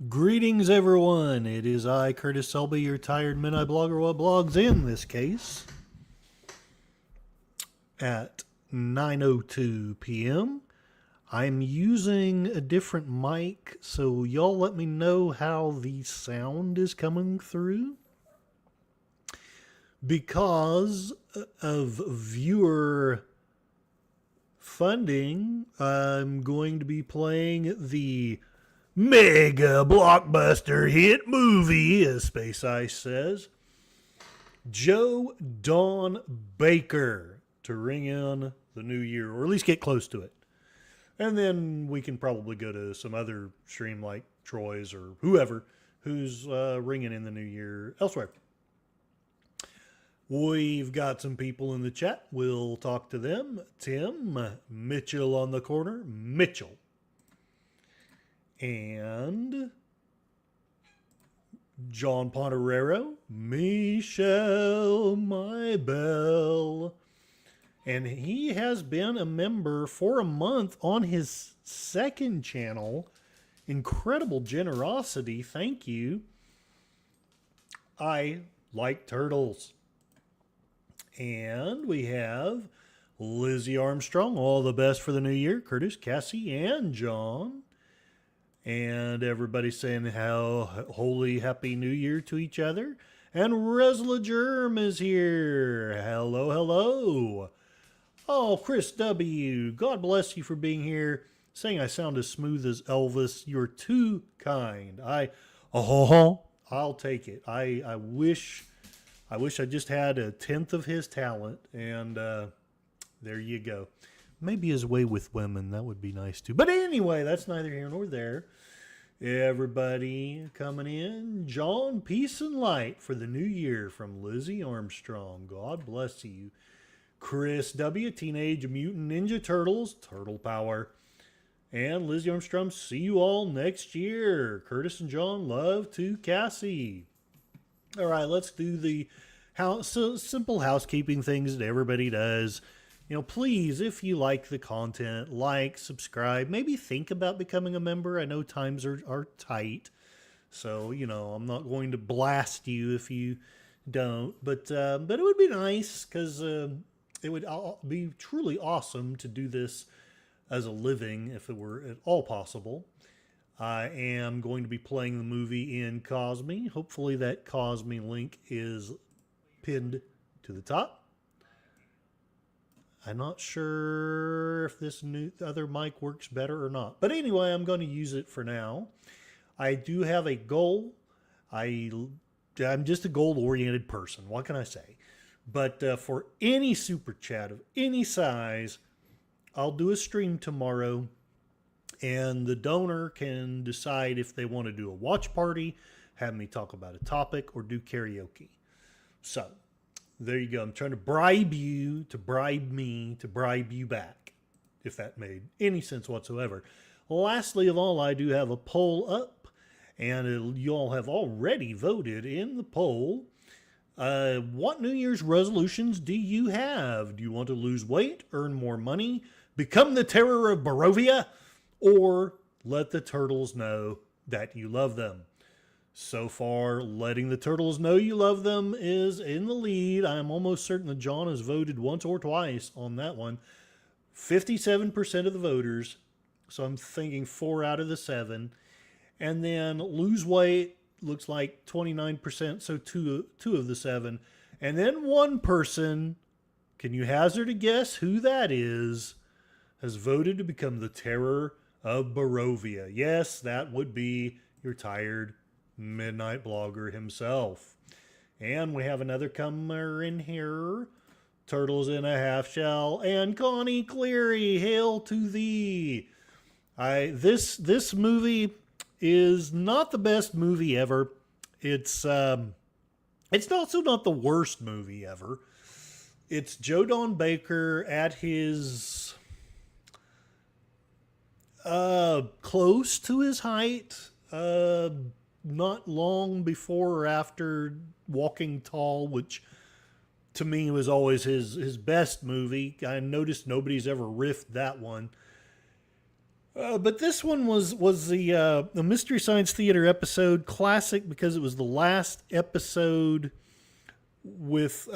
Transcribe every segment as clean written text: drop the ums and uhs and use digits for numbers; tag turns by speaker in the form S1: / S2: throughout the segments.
S1: Greetings, everyone. It is I, Curtis Selby, your tired midnight blogger. What blogs in this case at 9:02 p.m. I'm using a different mic, so y'all let me know how the sound is coming through. Because of viewer funding, I'm going to be playing the mega blockbuster hit movie, as Space Ice says, Joe Don Baker, to ring in the new year, or at least get close to it. And then we can probably go to some other stream like Troy's or whoever who's ringing in the new year elsewhere. We've got some people in the chat. We'll talk to them. Tim Mitchell on the corner. Mitchell. And John Ponterero, Michelle Mybell. And he has been a member for a month on his second channel. Incredible generosity. Thank you. I like turtles. And we have Lizzie Armstrong. All the best for the new year. Curtis, Cassie, and John. And everybody saying how holy happy new year to each other. And Resla Germ is here. Hello, hello. Oh, Chris W., God bless you for being here. Saying I sound as smooth as Elvis. You're too kind. I'll take it. I wish I just had a tenth of his talent. And there you go. Maybe his way with women, that would be nice too. But anyway, that's neither here nor there. Everybody coming in. John, peace and light for the new year from Lizzie Armstrong. God bless you. Chris W., Teenage Mutant Ninja Turtles, Turtle Power. And Lizzie Armstrong, see you all next year. Curtis and John, love to Cassie. All right, let's do the simple housekeeping things that everybody does. Please, if you like the content, like, subscribe, maybe think about becoming a member. I know times are tight, so, I'm not going to blast you if you don't, but it would be nice because it would be truly awesome to do this as a living if it were at all possible. I am going to be playing the movie in Cosme. Hopefully that Cosme link is pinned to the top. I'm not sure if this new other mic works better or not. But anyway, I'm going to use it for now. I do have a goal. I'm just a goal-oriented person. What can I say? But for any super chat of any size, I'll do a stream tomorrow. And the donor can decide if they want to do a watch party, have me talk about a topic, or do karaoke. So there you go. I'm trying to bribe you to bribe me to bribe you back, if that made any sense whatsoever. Lastly of all, I do have a poll up, and you all have already voted in the poll. What New Year's resolutions do you have? Do you want to lose weight, earn more money, become the terror of Barovia, or let the turtles know that you love them? So far, letting the turtles know you love them is in the lead. I'm almost certain that John has voted once or twice on that one. 57% of the voters. So I'm thinking 4 out of the 7. And then lose weight looks like 29%. So two of the 7. And then one person, can you hazard a guess who that is, has voted to become the terror of Barovia? Yes, that would be your tired midnight blogger himself. And we have another comer in here. Turtles in a Half Shell and Connie Cleary, hail to thee. This movie is not the best movie ever. It's also not the worst movie ever. It's Joe Don Baker at his close to his height. Not long before or after Walking Tall, which to me was always his best movie. I noticed nobody's ever riffed that one. But this one was the Mystery Science Theater episode classic because it was the last episode with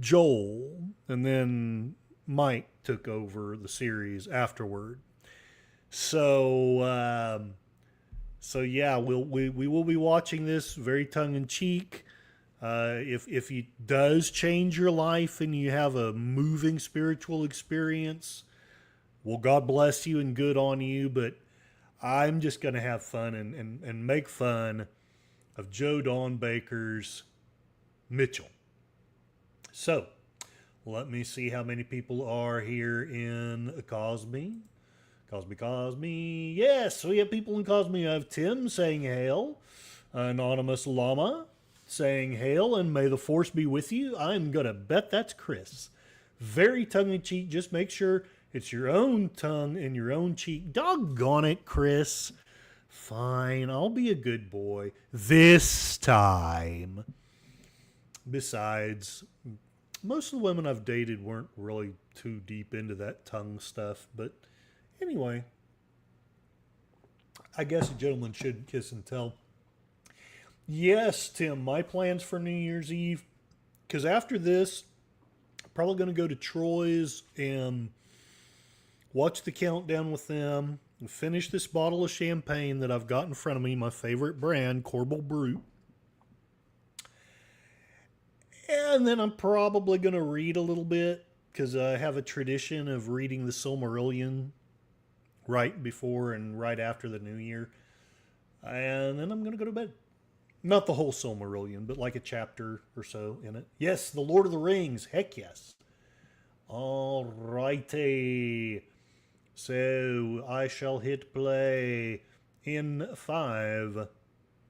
S1: Joel, and then Mike took over the series afterward. So yeah, we will be watching this very tongue in cheek. If it does change your life and you have a moving spiritual experience, well, God bless you and good on you. But I'm just going to have fun and make fun of Joe Don Baker's Mitchell. So let me see how many people are here in Cosme. Cosme. Yes, we have people in Cosme. I have Tim saying hail. Anonymous Llama saying hail and may the force be with you. I'm going to bet that's Chris. Very tongue-in-cheek. Just make sure it's your own tongue and your own cheek. Doggone it, Chris. Fine, I'll be a good boy. This time. Besides, most of the women I've dated weren't really too deep into that tongue stuff. But anyway, I guess a gentleman should kiss and tell. Yes, Tim, my plans for New Year's Eve, because after this, I'm probably going to go to Troy's and watch the countdown with them and finish this bottle of champagne that I've got in front of me, my favorite brand, Corbel Brut. And then I'm probably going to read a little bit because I have a tradition of reading the Silmarillion right before and right after the New Year. And then I'm going to go to bed. Not the whole Silmarillion, but like a chapter or so in it. Yes, the Lord of the Rings. Heck yes. All righty. So I shall hit play in 5,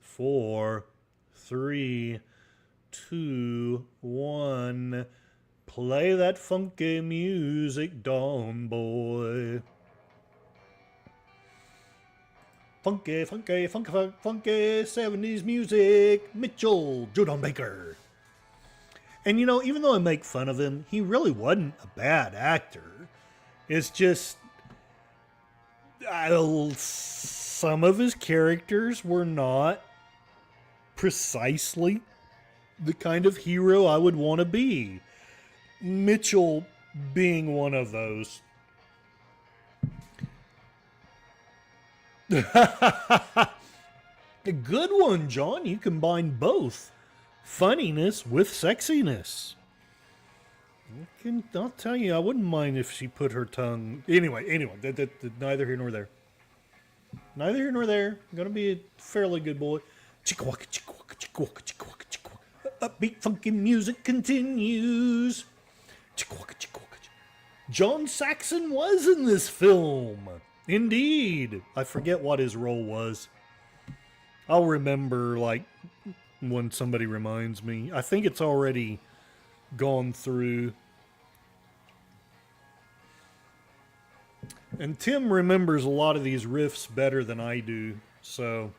S1: 4, 3, 2, 1. Play that funky music, Dawn Boy. Funky, funky, funky, funky 70s music. Mitchell, Joe Don Baker. And you know, even though I make fun of him, he really wasn't a bad actor. It's just, some of his characters were not precisely the kind of hero I would want to be. Mitchell being one of those. A good one, John. You combine both funniness with sexiness. I'll tell you, I wouldn't mind if she put her tongue. Anyway, neither here nor there. Neither here nor there. I'm gonna be a fairly good boy. Chickwaka, chickwaka, chickwaka, chickwaka, chickwaka. Upbeat, funky music continues. Chickwaka, chickwaka. John Saxon was in this film. Indeed. I forget what his role was. I'll remember, like, when somebody reminds me. I think it's already gone through. And Tim remembers a lot of these riffs better than I do, so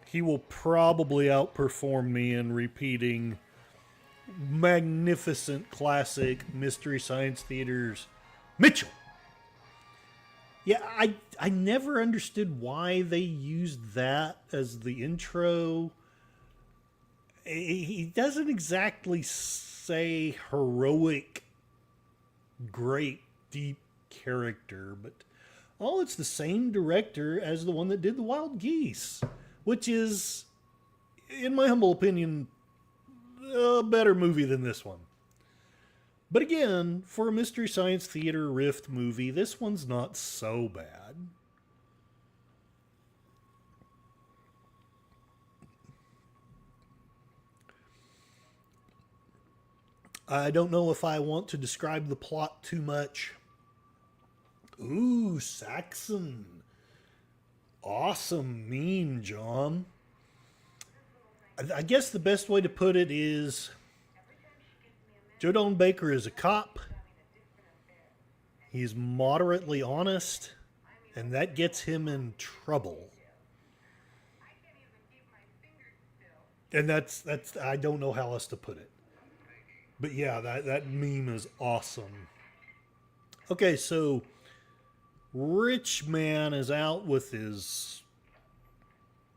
S1: he will probably outperform me in repeating magnificent classic Mystery Science Theater's Mitchell. Yeah, I never understood why they used that as the intro. He doesn't exactly say heroic, great, deep character, but it's the same director as the one that did The Wild Geese, which is, in my humble opinion, a better movie than this one. But again, for a Mystery Science Theater Rift movie, this one's not so bad. I don't know if I want to describe the plot too much. Ooh, Saxon. Awesome meme, John. I guess the best way to put it is Joe Don Baker is a cop. He's moderately honest, and that gets him in trouble. And that's I don't know how else to put it. But yeah, that meme is awesome. Okay, so Rich man is out with his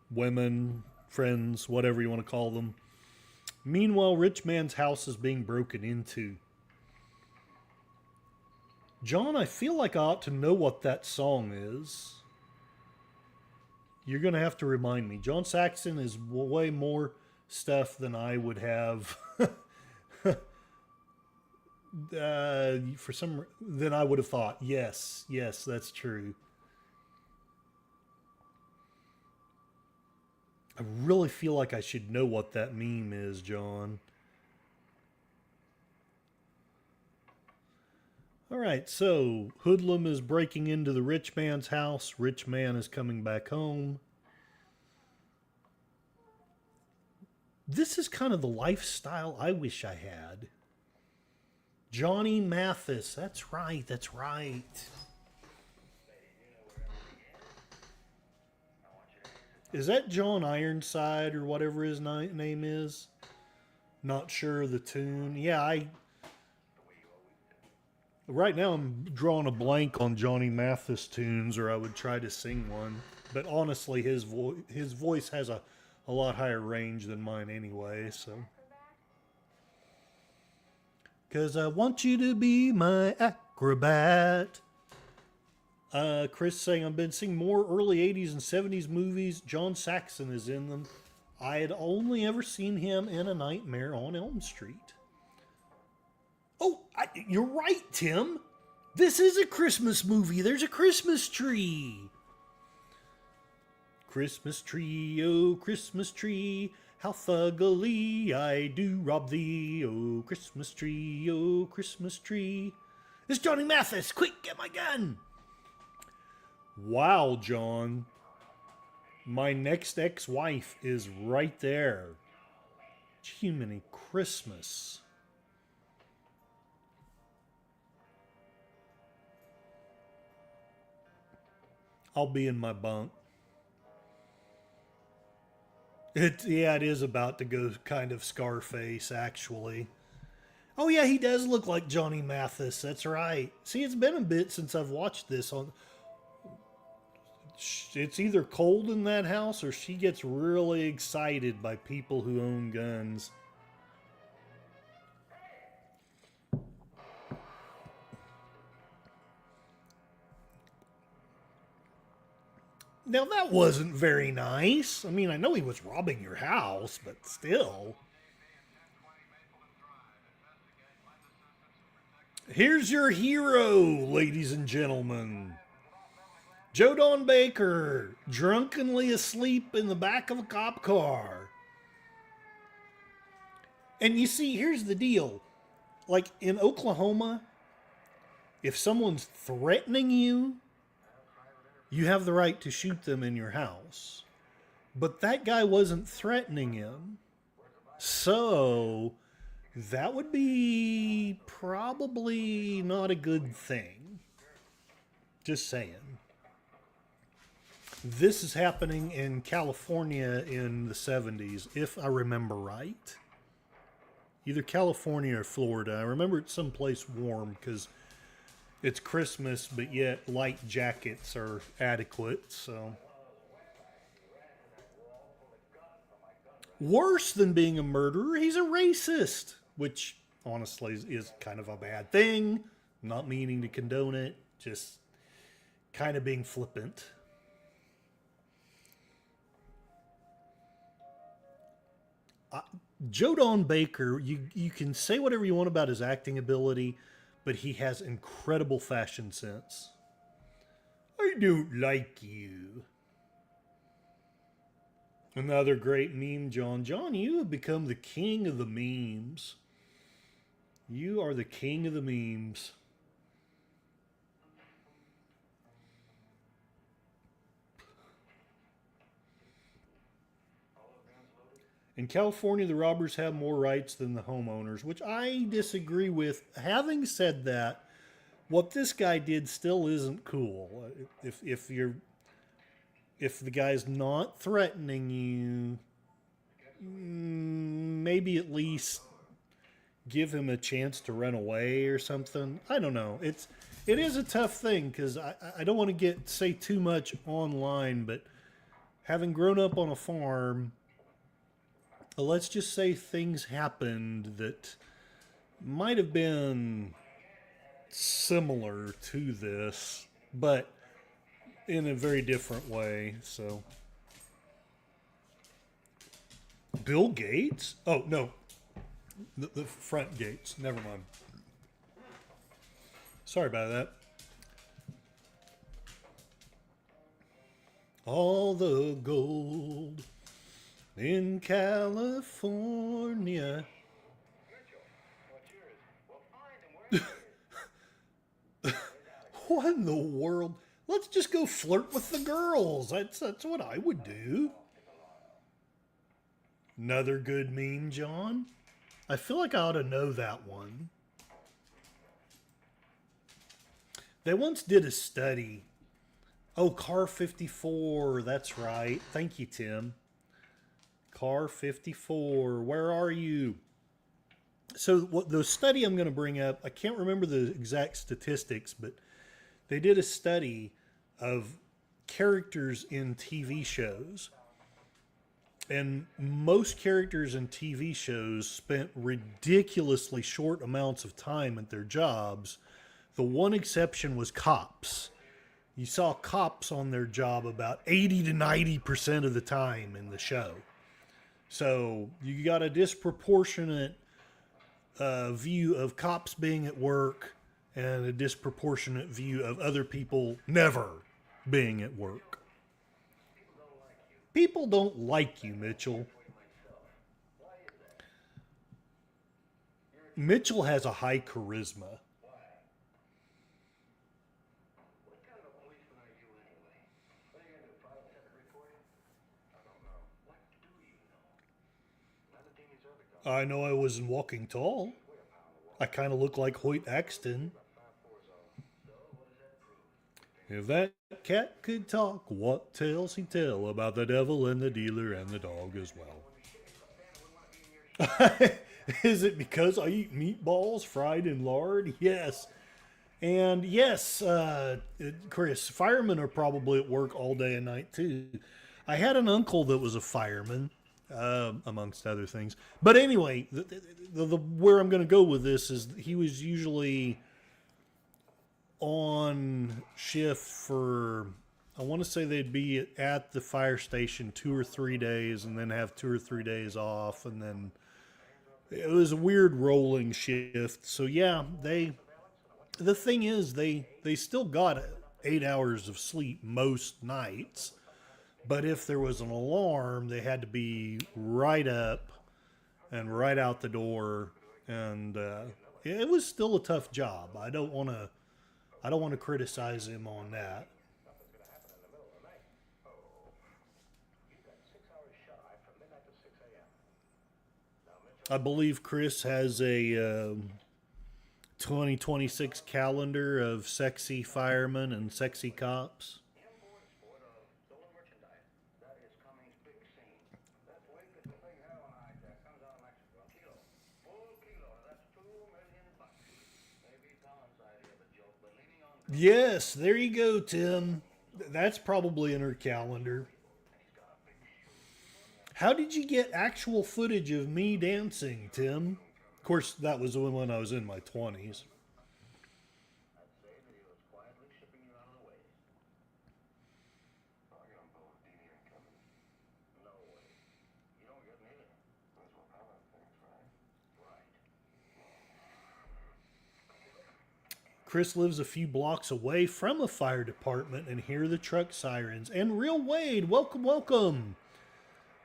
S1: women, friends, whatever you want to call them. Meanwhile, rich man's house is being broken into. John, I feel like I ought to know what that song is. You're going to have to remind me. John Saxon is way more stuff than I would have than I would have thought. Yes, that's true. I really feel like I should know what that meme is, John. All right, so Hoodlum is breaking into the rich man's house. Rich man is coming back home. This is kind of the lifestyle I wish I had. Johnny Mathis. That's right. Is that John Ironside or whatever his name is? Not sure of the tune. Yeah, right now I'm drawing a blank on Johnny Mathis tunes, or I would try to sing one. But honestly, his voice has a lot higher range than mine anyway, so. Cause I want you to be my acrobat. Chris saying, I've been seeing more early 80s and 70s movies. John Saxon is in them. I had only ever seen him in A Nightmare on Elm Street. Oh, you're right, Tim. This is a Christmas movie. There's a Christmas tree. Christmas tree, oh Christmas tree, how thuggily I do rob thee. Oh Christmas tree, oh Christmas tree. It's Johnny Mathis. Quick, get my gun. Wow, John. My next ex-wife is right there. Jiminy Christmas. I'll be in my bunk. It is about to go kind of Scarface, actually. Oh yeah, he does look like Johnny Mathis. That's right. See, it's been a bit since I've watched this. It's either cold in that house or she gets really excited by people who own guns. Now, that wasn't very nice. I mean, I know he was robbing your house, but still. Here's your hero, ladies and gentlemen. Joe Don Baker, drunkenly asleep in the back of a cop car. And you see, here's the deal. Like in Oklahoma, if someone's threatening you, you have the right to shoot them in your house. But that guy wasn't threatening him. So that would be probably not a good thing. Just saying. This is happening in California in the 70s, if I remember right. Either California or Florida. I remember it's someplace warm because it's Christmas, but yet light jackets are adequate, so. Worse than being a murderer, he's a racist, which honestly is kind of a bad thing. Not meaning to condone it, just kind of being flippant. Joe Don Baker, you can say whatever you want about his acting ability, but he has incredible fashion sense. I don't like you. Another great meme, John. John, you have become the king of the memes. You are the king of the memes. In California, the robbers have more rights than the homeowners, which I disagree with. Having said that, what this guy did still isn't cool. If the guy's not threatening you, maybe at least give him a chance to run away or something. I don't know. It's it is a tough thing because I don't want to say too much online, but having grown up on a farm, let's just say things happened that might have been similar to this, but in a very different way. So, Bill Gates? Oh no, the front gates. Never mind. Sorry about that. All the gold in California. What in the world? Let's just go flirt with the girls. That's what I would do. Another good meme, John. I feel like I ought to know that one. They once did a study. Oh, Car 54. That's right. Thank you, Tim. Car 54. Where are you? So what the study I'm going to bring up, I can't remember the exact statistics, but they did a study of characters in TV shows. And most characters in TV shows spent ridiculously short amounts of time at their jobs. The one exception was cops. You saw cops on their job about 80 to 90% of the time in the show. So you got a disproportionate view of cops being at work and a disproportionate view of other people never being at work. People don't like you, Mitchell. Mitchell has a high charisma. I know I wasn't walking tall. I kind of look like Hoyt Axton. If that cat could talk, what tales he'd tell about the devil and the dealer and the dog as well. Is it because I eat meatballs fried in lard? Yes. And yes, Chris, firemen are probably at work all day and night too. I had an uncle that was a fireman, amongst other things. But anyway, where I'm going to go with this is he was usually on shift for, I want to say they'd be at the fire station 2 or 3 days and then have 2 or 3 days off. And then it was a weird rolling shift. So yeah, the thing is they still got 8 hours of sleep most nights. But if there was an alarm, they had to be right up and right out the door. And it was still a tough job. I don't want to criticize him on that. I believe Chris has a 2026 calendar of sexy firemen and sexy cops. Yes, there you go, Tim. That's probably in her calendar. How did you get actual footage of me dancing, Tim? Of course, that was when I was in my 20s. Chris lives a few blocks away from a fire department and hear the truck sirens. And Real Wade, welcome, welcome.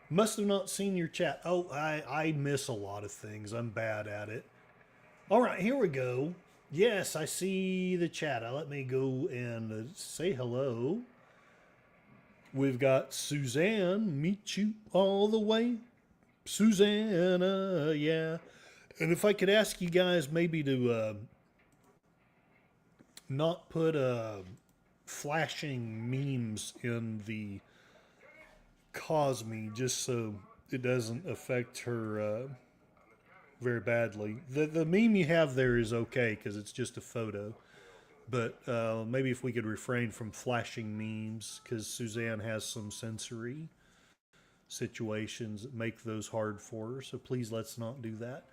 S1: Must have not seen your chat. Oh, I miss a lot of things. I'm bad at it. All right, here we go. Yes, I see the chat. Let me go and say hello. We've got Suzanne, meet you all the way. Susanna, yeah. And if I could ask you guys maybe to not put flashing memes in the Cosme just so it doesn't affect her very badly. The meme you have there is okay because it's just a photo. But maybe if we could refrain from flashing memes, because Suzanne has some sensory situations that make those hard for her. So please let's not do that.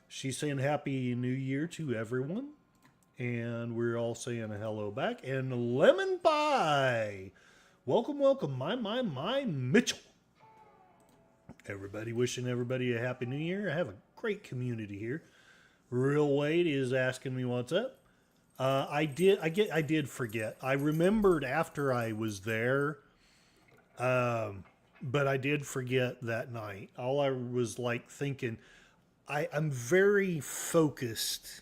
S1: She's saying Happy New Year to everyone. And we're all saying hello back. And Lemon Pie. Welcome, welcome, my Mitchell. Everybody wishing everybody a Happy New Year. I have a great community here. Real Wade is asking me what's up. I did forget. I remembered after I was there, but I did forget that night. All I was like thinking, I'm very focused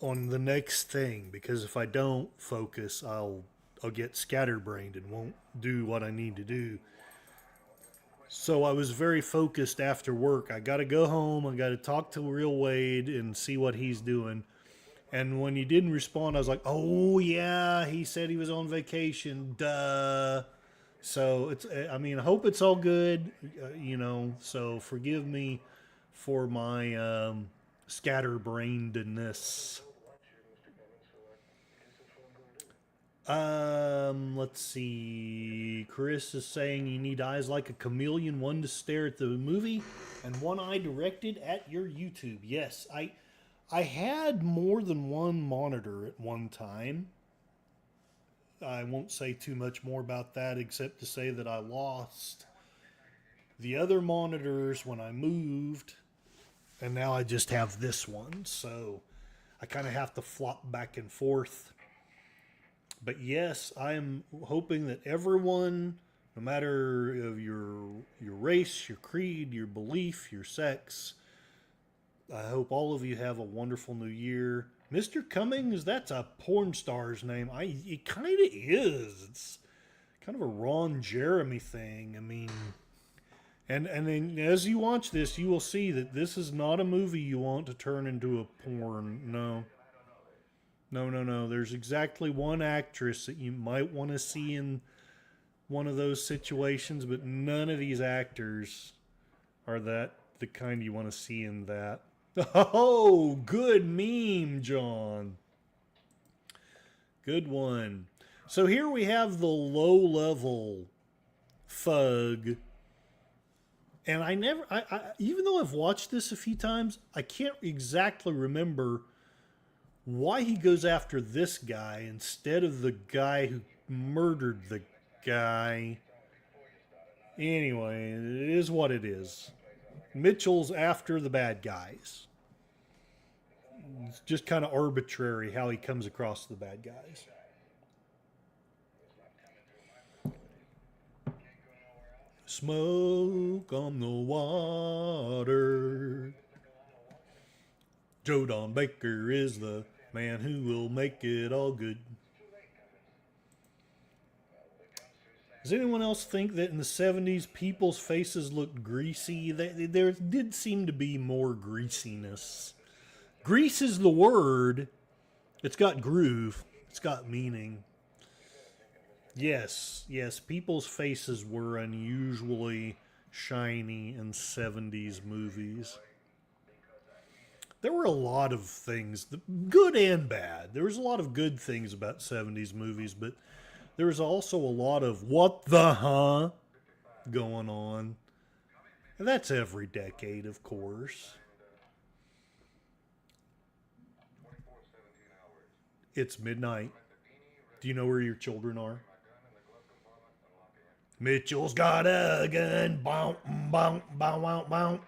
S1: on the next thing, because if I don't focus, I'll get scatterbrained and won't do what I need to do. So I was very focused after work. I got to go home. I got to talk to Real Wade and see what he's doing. And when he didn't respond, I was like, oh, yeah, he said he was on vacation. Duh. So, I hope it's all good, so forgive me for my scatterbrainedness. Let's see. Chris is saying you need eyes like a chameleon, one to stare at the movie and one eye directed at your YouTube. Yes, I had more than one monitor at one time. I won't say too much more about that except to say that I lost the other monitors when I moved, and now I just have this one. So I kind of have to flop back and forth. But yes, I am hoping that everyone, no matter of your race, your creed, your belief, your sex, I hope all of you have a wonderful new year. Mr. Cummings, that's a porn star's name. It kind of is. It's kind of a Ron Jeremy thing. And then as you watch this, you will see that this is not a movie you want to turn into a porn. No. No. There's exactly one actress that you might want to see in one of those situations, but none of these actors are the kind you want to see in that. Oh, good meme, John. Good one. So here we have the low-level thug. And I even though I've watched this a few times, I can't exactly remember why he goes after this guy instead of the guy who murdered the guy. Anyway, it is what it is. Mitchell's after the bad guys. It's just kind of arbitrary how he comes across the bad guys. Smoke on the water. Joe Don Baker is the man who will make it all good. Does anyone else think that in the 70s people's faces looked greasy? There did seem to be more greasiness. Grease is the word. It's got groove. It's got meaning. Yes, people's faces were unusually shiny in 70s movies. There were a lot of things, good and bad. There was a lot of good things about 70s movies, but there was also a lot of what the huh going on. And that's every decade, of course. It's midnight. Do you know where your children are? Mitchell's got a gun. Bow, bow, bow, bow, bow.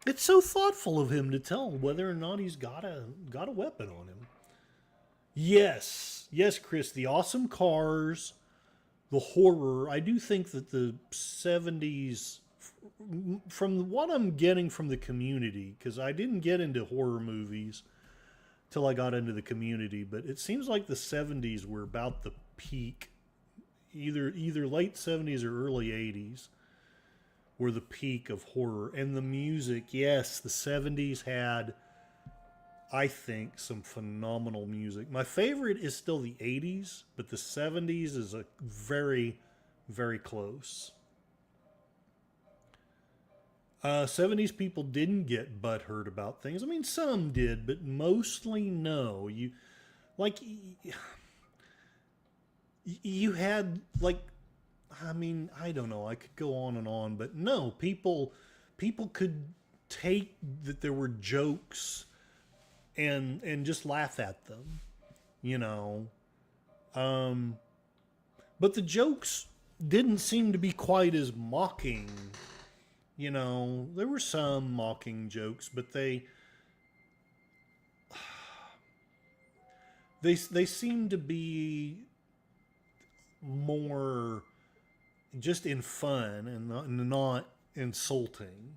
S1: It's so thoughtful of him to tell whether or not he's got a weapon on him. Yes, Chris. The awesome cars, the horror. I do think that the 70s, from what I'm getting from the community, because I didn't get into horror movies till I got into the community, but it seems like the 70s were about the peak, either late 70s or early 80s. Were the peak of horror. And the music, yes, the 70s had, I think, some phenomenal music. My favorite is still the 80s, but the 70s is a very, very close. 70s people didn't get butthurt about things. I mean, some did, but mostly no. Like, you had, like, I mean, I don't know. I could go on and on, but no, people could take that there were jokes and just laugh at them, you know. Um, but the jokes didn't seem to be quite as mocking. You know, there were some mocking jokes, but they seem to be more just in fun and not insulting.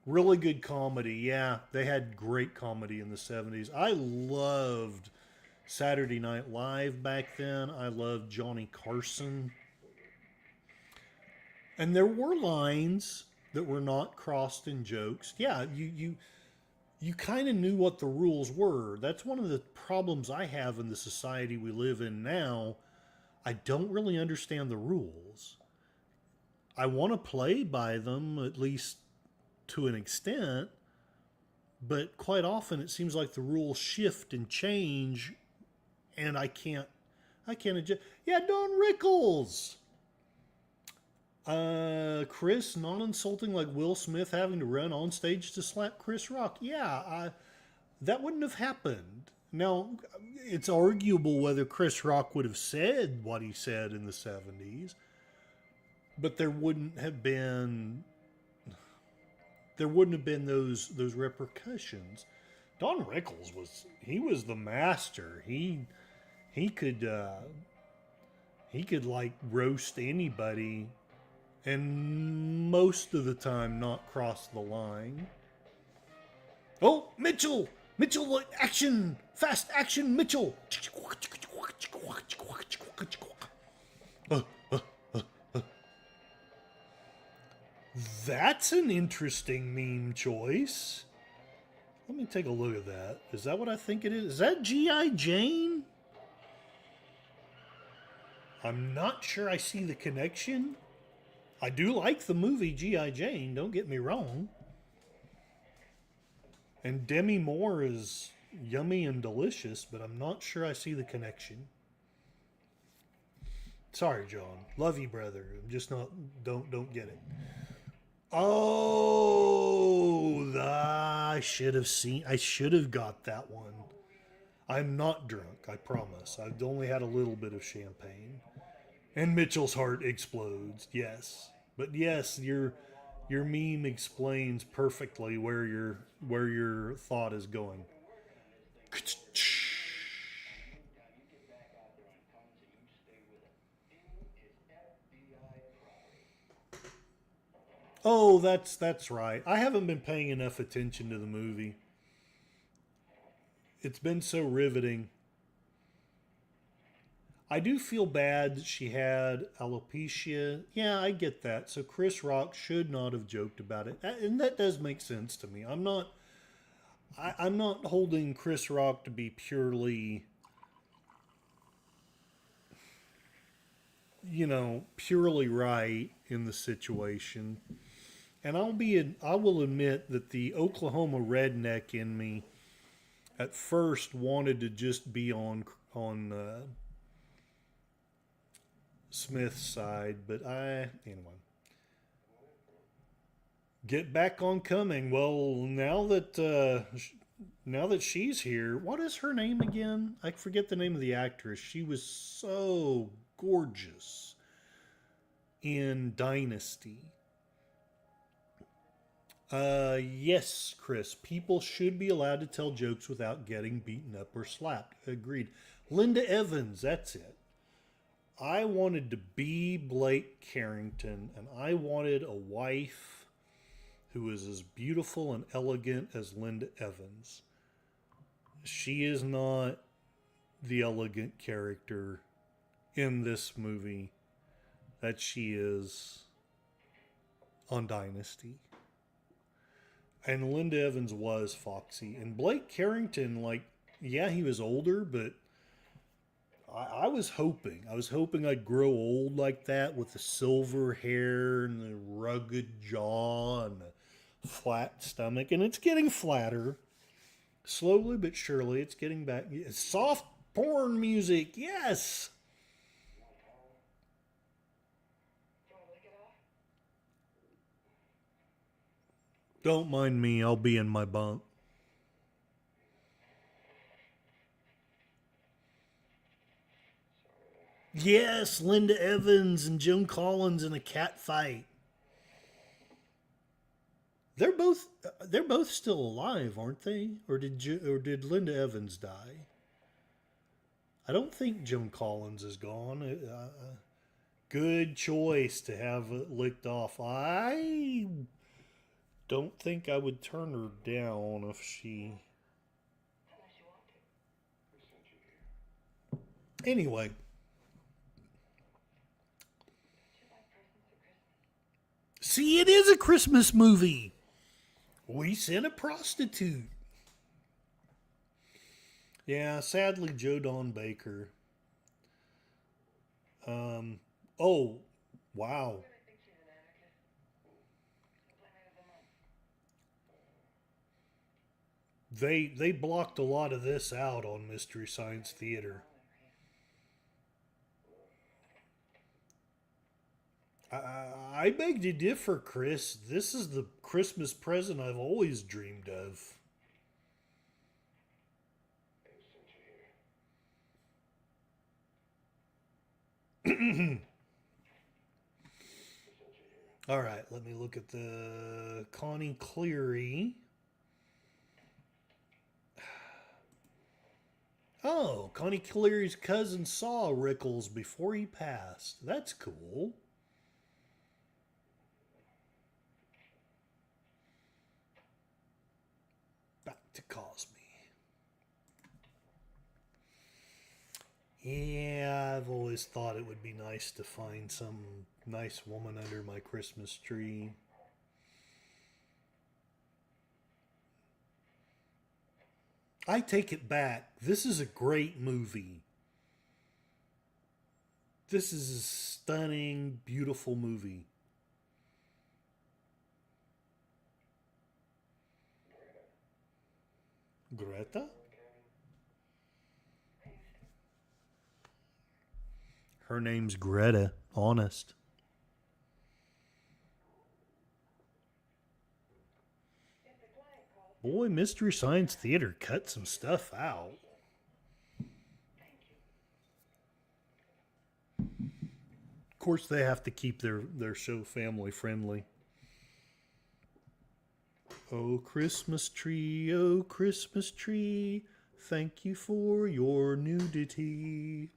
S1: Really good comedy. Yeah, they had great comedy in the 70s. I loved Saturday Night Live back then. I loved Johnny Carson. And there were lines that were not crossed in jokes. Yeah, you kind of knew what the rules were. That's one of the problems I have in the society we live in now. I don't really understand the rules. I want to play by them, at least to an extent, but quite often it seems like the rules shift and change, and I can't adjust. Yeah, Don Rickles. Chris non-insulting like Will Smith having to run on stage to slap Chris Rock. Yeah, that wouldn't have happened. Now, it's arguable whether Chris Rock would have said what he said in the 70s, but there wouldn't have been those repercussions. Don Rickles was the master. He could like roast anybody and most of the time not cross the line. Oh, Mitchell! Mitchell, action! Fast action, Mitchell! That's an interesting meme choice. Let me take a look at that. Is that what I think it is? Is that G.I. Jane? I'm not sure I see the connection. I do like the movie G.I. Jane, don't get me wrong. And Demi Moore is yummy and delicious, but I'm not sure I see the connection. Sorry, John. Love you, brother. I'm just not don't get it. Oh, I should have seen. I should have got that one. I'm not drunk, I promise. I've only had a little bit of champagne. And Mitchell's heart explodes. Yes, but yes, your meme explains perfectly where your thought is going. Oh, that's right. I haven't been paying enough attention to the movie. It's been so riveting. I do feel bad that she had alopecia. Yeah, I get that. So Chris Rock should not have joked about it, and that does make sense to me. I'm not holding Chris Rock to be purely, purely right in the situation. And I will admit that the Oklahoma redneck in me at first wanted to just be on Smith's side, but anyway, get back on coming. Well, now that she's here, what is her name again? I forget the name of the actress. She was so gorgeous in Dynasty. Yes, Chris. People should be allowed to tell jokes without getting beaten up or slapped. Agreed. Linda Evans, that's it. I wanted to be Blake Carrington, and I wanted a wife who was as beautiful and elegant as Linda Evans. She is not the elegant character in this movie that she is on Dynasty. And Linda Evans was foxy. And Blake Carrington, like, Yeah, he was older, but I was hoping. I was hoping I'd grow old like that with the silver hair and the rugged jaw and the flat stomach. And it's getting flatter. Slowly but surely, it's getting back. Soft porn music, yes! Don't mind me, I'll be in my bunk. Yes, Linda Evans and Joan Collins in a cat fight. They're both still alive, aren't they? Or did Linda Evans die? I don't think Joan Collins is gone. Good choice to have it licked off. I don't think I would turn her down if she. Anyway, see, it is a Christmas movie. We sent a prostitute. Yeah, sadly, Joe Don Baker. Um, oh, wow. They blocked a lot of this out on Mystery Science Theater. I beg to differ, Chris. This is the Christmas present I've always dreamed of. All right, let me look at the Connie Cleary. Oh, Connie Cleary's cousin saw Rickles before he passed. That's cool. Back to Cosby. Yeah, I've always thought it would be nice to find some nice woman under my Christmas tree. I take it back. This is a great movie. This is a stunning, beautiful movie. Greta? Her name's Greta. Honest. Boy, Mystery Science Theater cut some stuff out. Of course, they have to keep their show family friendly. Oh, Christmas tree, thank you for your nudity.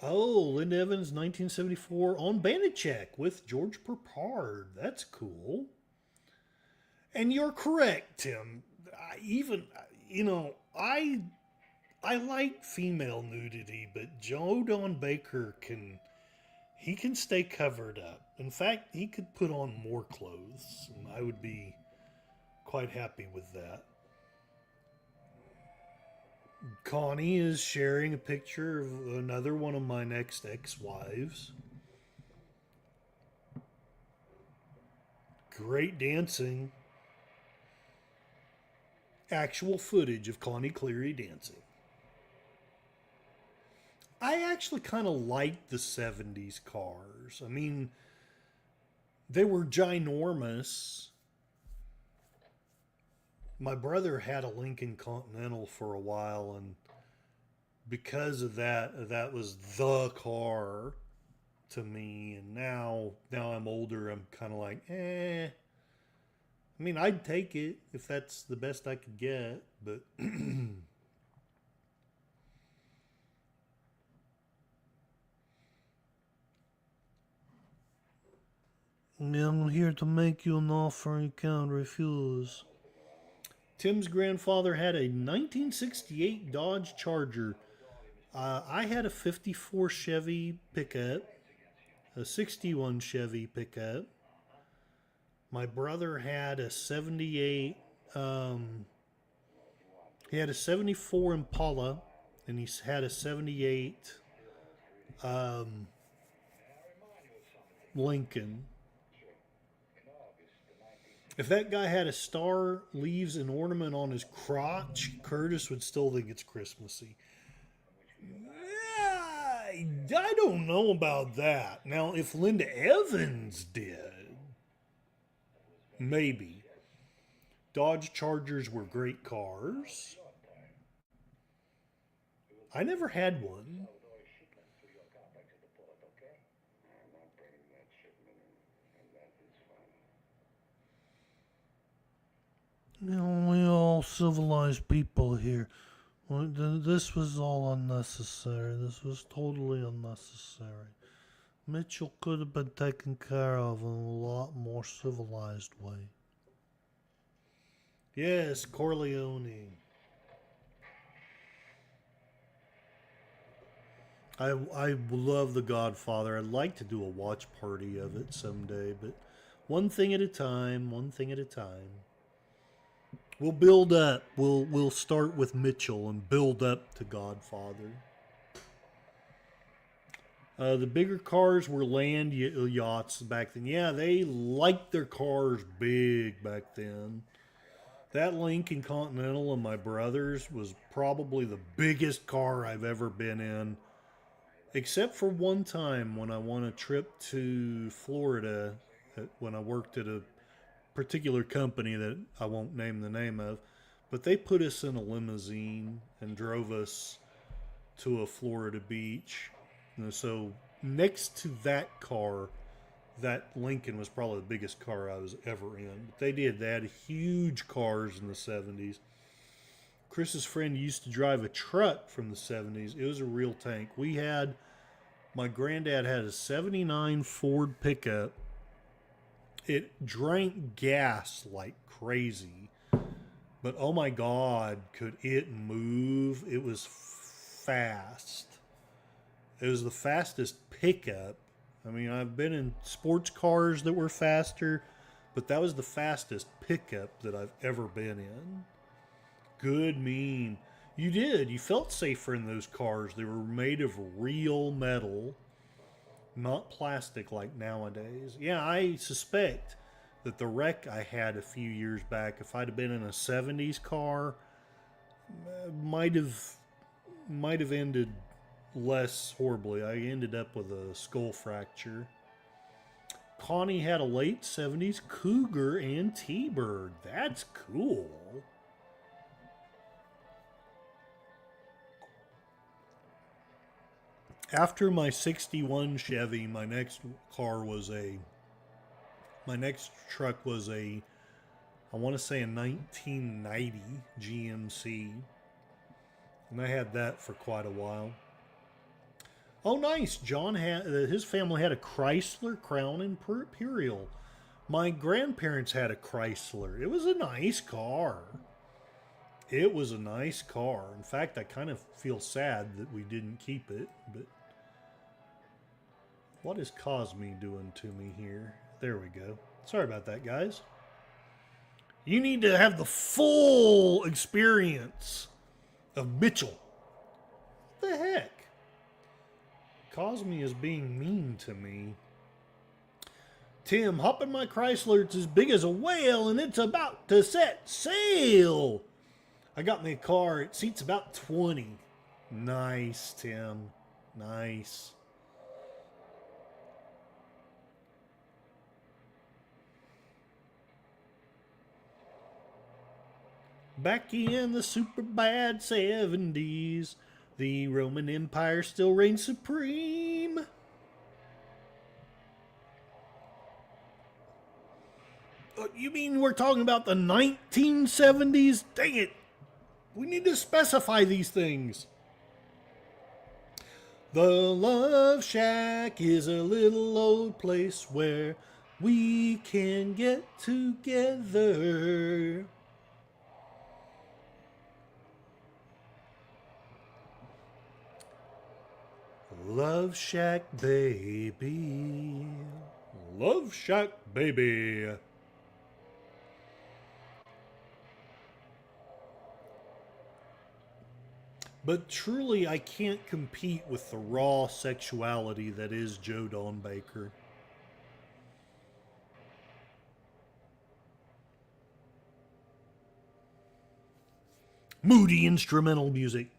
S1: Oh, Linda Evans, 1974, on Banachek with George Perpard. That's cool. And you're correct, Tim. Even, I like female nudity, but Joe Don Baker he can stay covered up. In fact, he could put on more clothes, and I would be quite happy with that. Connie is sharing a picture of another one of my next ex-wives. Great dancing. Actual footage of Connie Cleary dancing. I actually kind of liked the 70s cars. I mean, they were ginormous. My brother had a Lincoln Continental for a while, and because of that, that was the car to me. And now I'm older, I'm kind of like, eh. I mean, I'd take it if that's the best I could get, but I'm here to make you an offer you can't refuse. Tim's grandfather had a 1968 Dodge Charger. I had a 54 Chevy pickup, a 61 Chevy pickup. My brother had a 78, he had a 74 Impala, and he had a 78 um, Lincoln. If that guy had a star, leaves, and ornament on his crotch, Curtis would still think it's Christmassy. I don't know about that. Now, if Linda Evans did, maybe. Dodge Chargers were great cars. I never had one. You know, we all civilized people here. This was all unnecessary. This was totally unnecessary. Mitchell could have been taken care of in a lot more civilized way. Yes, Corleone. I love The Godfather. I'd like to do a watch party of it someday, but one thing at a time, one thing at a time. We'll build up. We'll start with Mitchell and build up to Godfather. The bigger cars were land yachts back then. Yeah, they liked their cars big back then. That Lincoln Continental of my brother's was probably the biggest car I've ever been in. Except for one time when I won a trip to Florida when I worked at a particular company that I won't name the name of, but they put us in a limousine and drove us to a Florida beach. And so next to that car, that Lincoln was probably the biggest car I was ever in. But they had huge cars in the 70s. Chris's friend used to drive a truck from the 70s. It was a real tank. My granddad had a 79 Ford pickup. It drank gas like crazy. But oh my God, could it move? It was fast. It was the fastest pickup. I mean, I've been in sports cars that were faster, but that was the fastest pickup that I've ever been in. Good mean. You did. You felt safer in those cars. They were made of real metal, not plastic like nowadays. Yeah, I suspect that the wreck I had a few years back, if I'd have been in a 70s car, might have ended less horribly. I ended up with a skull fracture. Connie had a late 70s Cougar and T-Bird. That's cool. After my 61 Chevy, my next truck was I want to say a 1990 GMC. And I had that for quite a while. Oh, nice. His family had a Chrysler Crown Imperial. My grandparents had a Chrysler. It was a nice car. It was a nice car. In fact, I kind of feel sad that we didn't keep it, but what is Cosme doing to me here? There we go. Sorry about that, guys. You need to have the full experience of Mitchell. What the heck? Cosme is being mean to me. Tim, hop in my Chrysler. It's as big as a whale and it's about to set sail. I got me a car. It seats about 20. Nice, Tim. Nice. Back in the super bad 70s, the Roman Empire still reigns supreme. You mean we're talking about the 1970s? Dang it. We need to specify these things. The Love Shack is a little old place where we can get together. Love Shack, baby. Love Shack, baby. But truly, I can't compete with the raw sexuality that is Joe Don Baker. Moody instrumental music.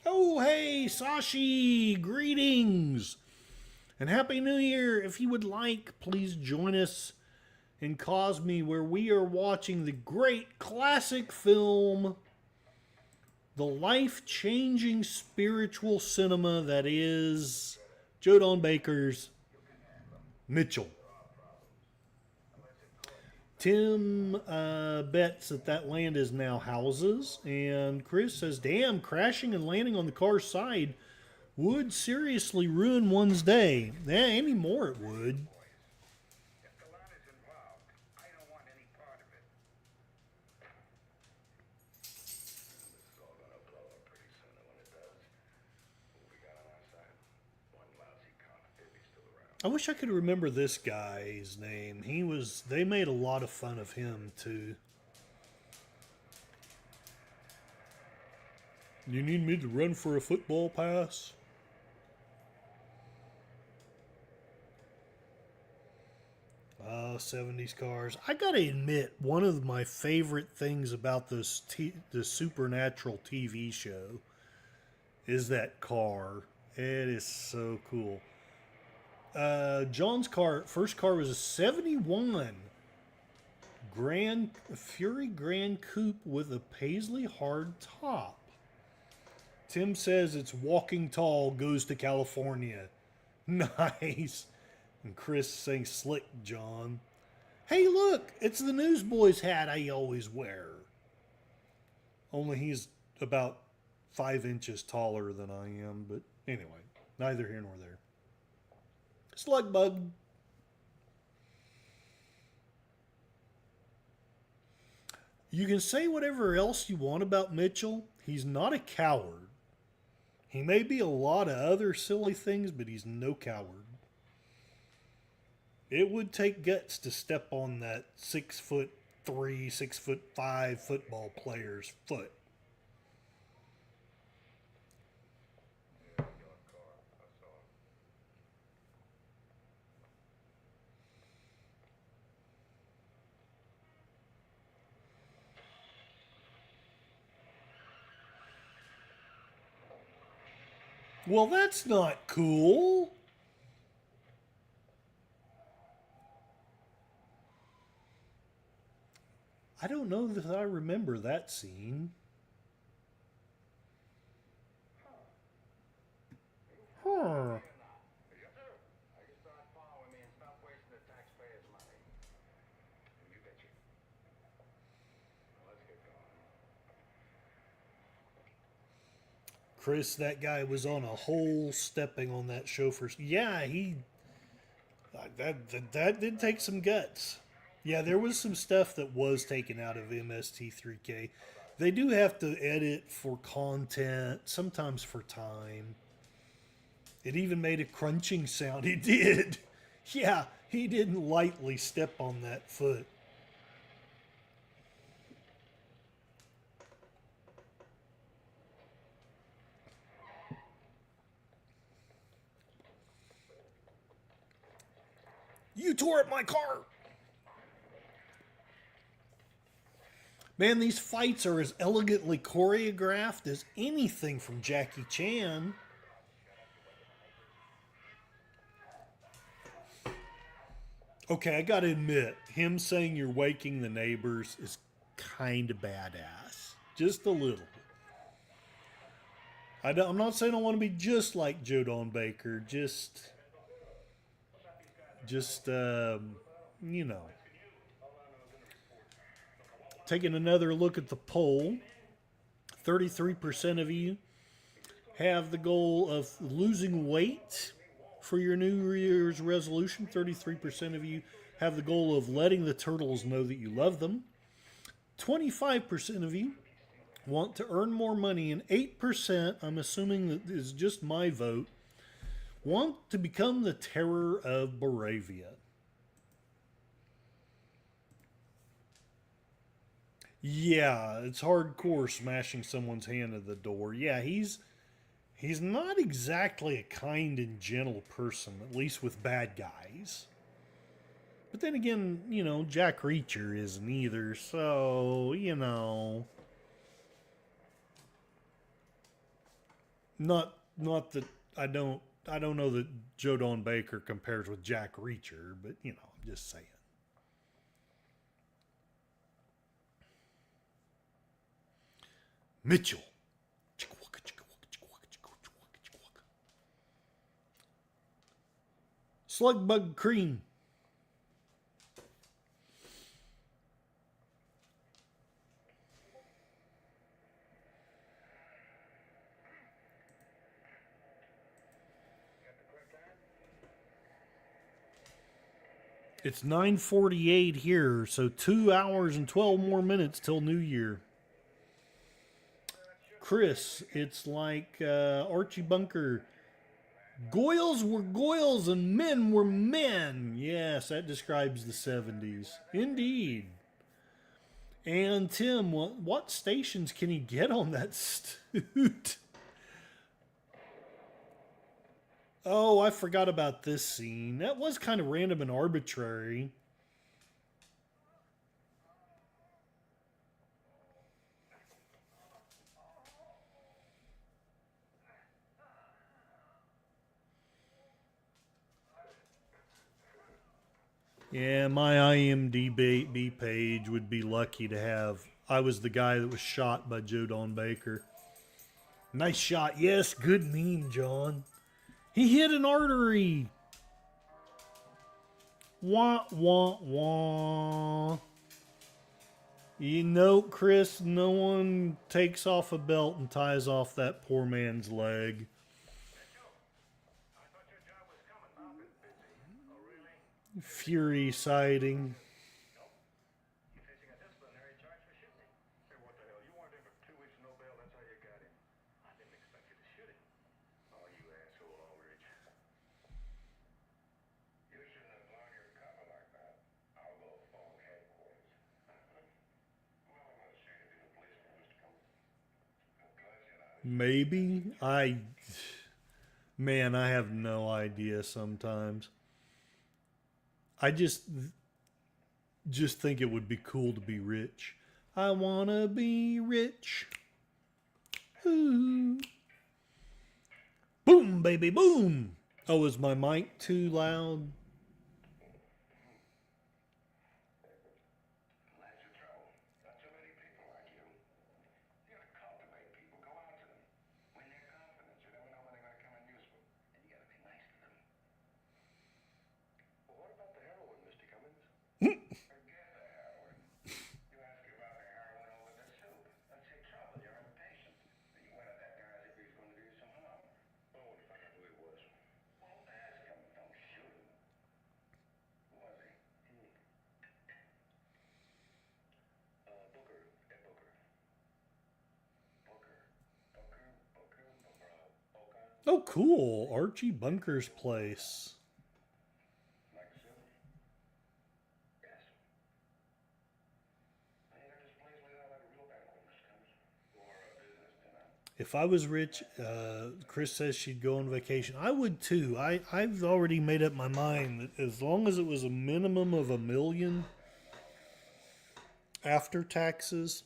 S1: Oh, hey, Sashi, greetings and Happy New Year. If you would like, please join us in Cosme, where we are watching the great classic film, the life-changing spiritual cinema that is Joe Don Baker's Mitchell. Tim bets that land is now houses, and Chris says, damn, crashing and landing on the car's side would seriously ruin one's day. Yeah, anymore it would. I wish I could remember this guy's name. They made a lot of fun of him too. You need me to run for a football pass? Oh, 70s cars. I gotta admit, one of my favorite things about this Supernatural TV show is that car. It is so cool. John's first car was a 71 Grand Fury Grand Coupe with a Paisley hard top. Tim says it's walking tall, goes to California. Nice. And Chris saying slick, John. Hey, look, it's the Newsboys hat I always wear. Only he's about 5 inches taller than I am, but anyway, neither here nor there. Slug bug. You can say whatever else you want about Mitchell. He's not a coward. He may be a lot of other silly things, but he's no coward. It would take guts to step on that 6'3", 6'5" football player's foot. Well, that's not cool. I don't know that I remember that scene. Huh. Chris, that guy was on a whole stepping on that chauffeur's. Yeah, that did take some guts. Yeah, there was some stuff that was taken out of MST3K. They do have to edit for content, sometimes for time. It even made a crunching sound. It did. Yeah, he didn't lightly step on that foot. You tore up my car. Man, these fights are as elegantly choreographed as anything from Jackie Chan. Okay, I gotta admit, him saying you're waking the neighbors is kind of badass. Just a little. I'm not saying I want to be just like Joe Don Baker. Just you know. Taking another look at the poll, 33% of you have the goal of losing weight for your New Year's resolution. 33% of you have the goal of letting the turtles know that you love them. 25% of you want to earn more money, and 8%, I'm assuming that is just my vote, want to become the terror of Baravia. Yeah, it's hardcore smashing someone's hand at the door. Yeah, he's not exactly a kind and gentle person, at least with bad guys. But then again, Jack Reacher isn't either, so, not that I don't know that Joe Don Baker compares with Jack Reacher, but I'm just saying. Mitchell. Slugbug cream. It's 9:48 here, so 2 hours and 12 more minutes till New Year. Chris, it's like Archie Bunker. Goyles were goyles and men were men. Yes, that describes the 70s. Indeed. And Tim, what stations can he get on that Stute? Oh, I forgot about this scene. That was kind of random and arbitrary. Yeah, my IMDb page would be lucky to have. I was the guy that was shot by Joe Don Baker. Nice shot. Yes, good meme, John. He hit an artery. Wah, wah, wah. Chris, no one takes off a belt and ties off that poor man's leg. Fury sighting. Maybe. Man, I have no idea sometimes. I just think it would be cool to be rich. I wanna be rich. Ooh. Boom, baby, boom. Oh, is my mic too loud? Oh, cool. Archie Bunker's place. If I was rich, Chris says she'd go on vacation. I would too. I've already made up my mind that as long as it was a minimum of $1 million after taxes,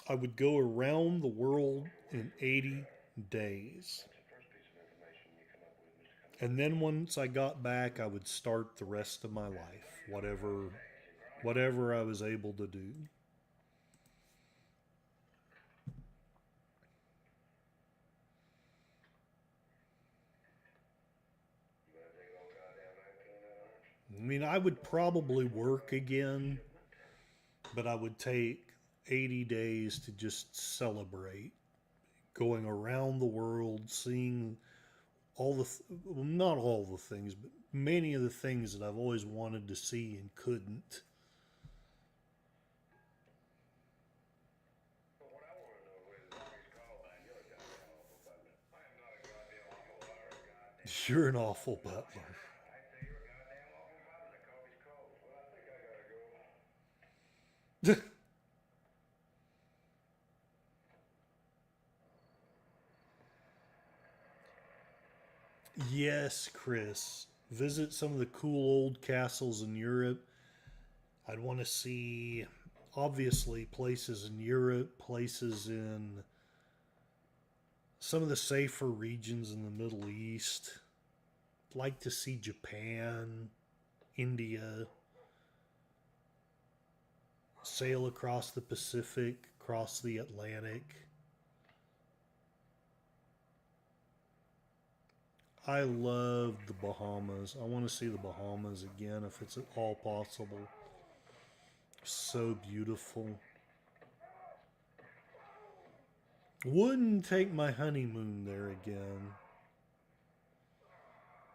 S1: I would go around the world in 80 days. And then once I got back, I would start the rest of my life, whatever I was able to do. I mean, I would probably work again, but I would take 80 days to just celebrate going around the world, seeing well, not all the things, but many of the things that I've always wanted to see and couldn't. You're an awful butler. Yes, Chris. Visit some of the cool old castles in Europe. I'd want to see, obviously, places in Europe, places in some of the safer regions in the Middle East. Like to see Japan, India, sail across the Pacific, across the Atlantic. I love the Bahamas. I want to see the Bahamas again if it's at all possible. So beautiful. Wouldn't take my honeymoon there again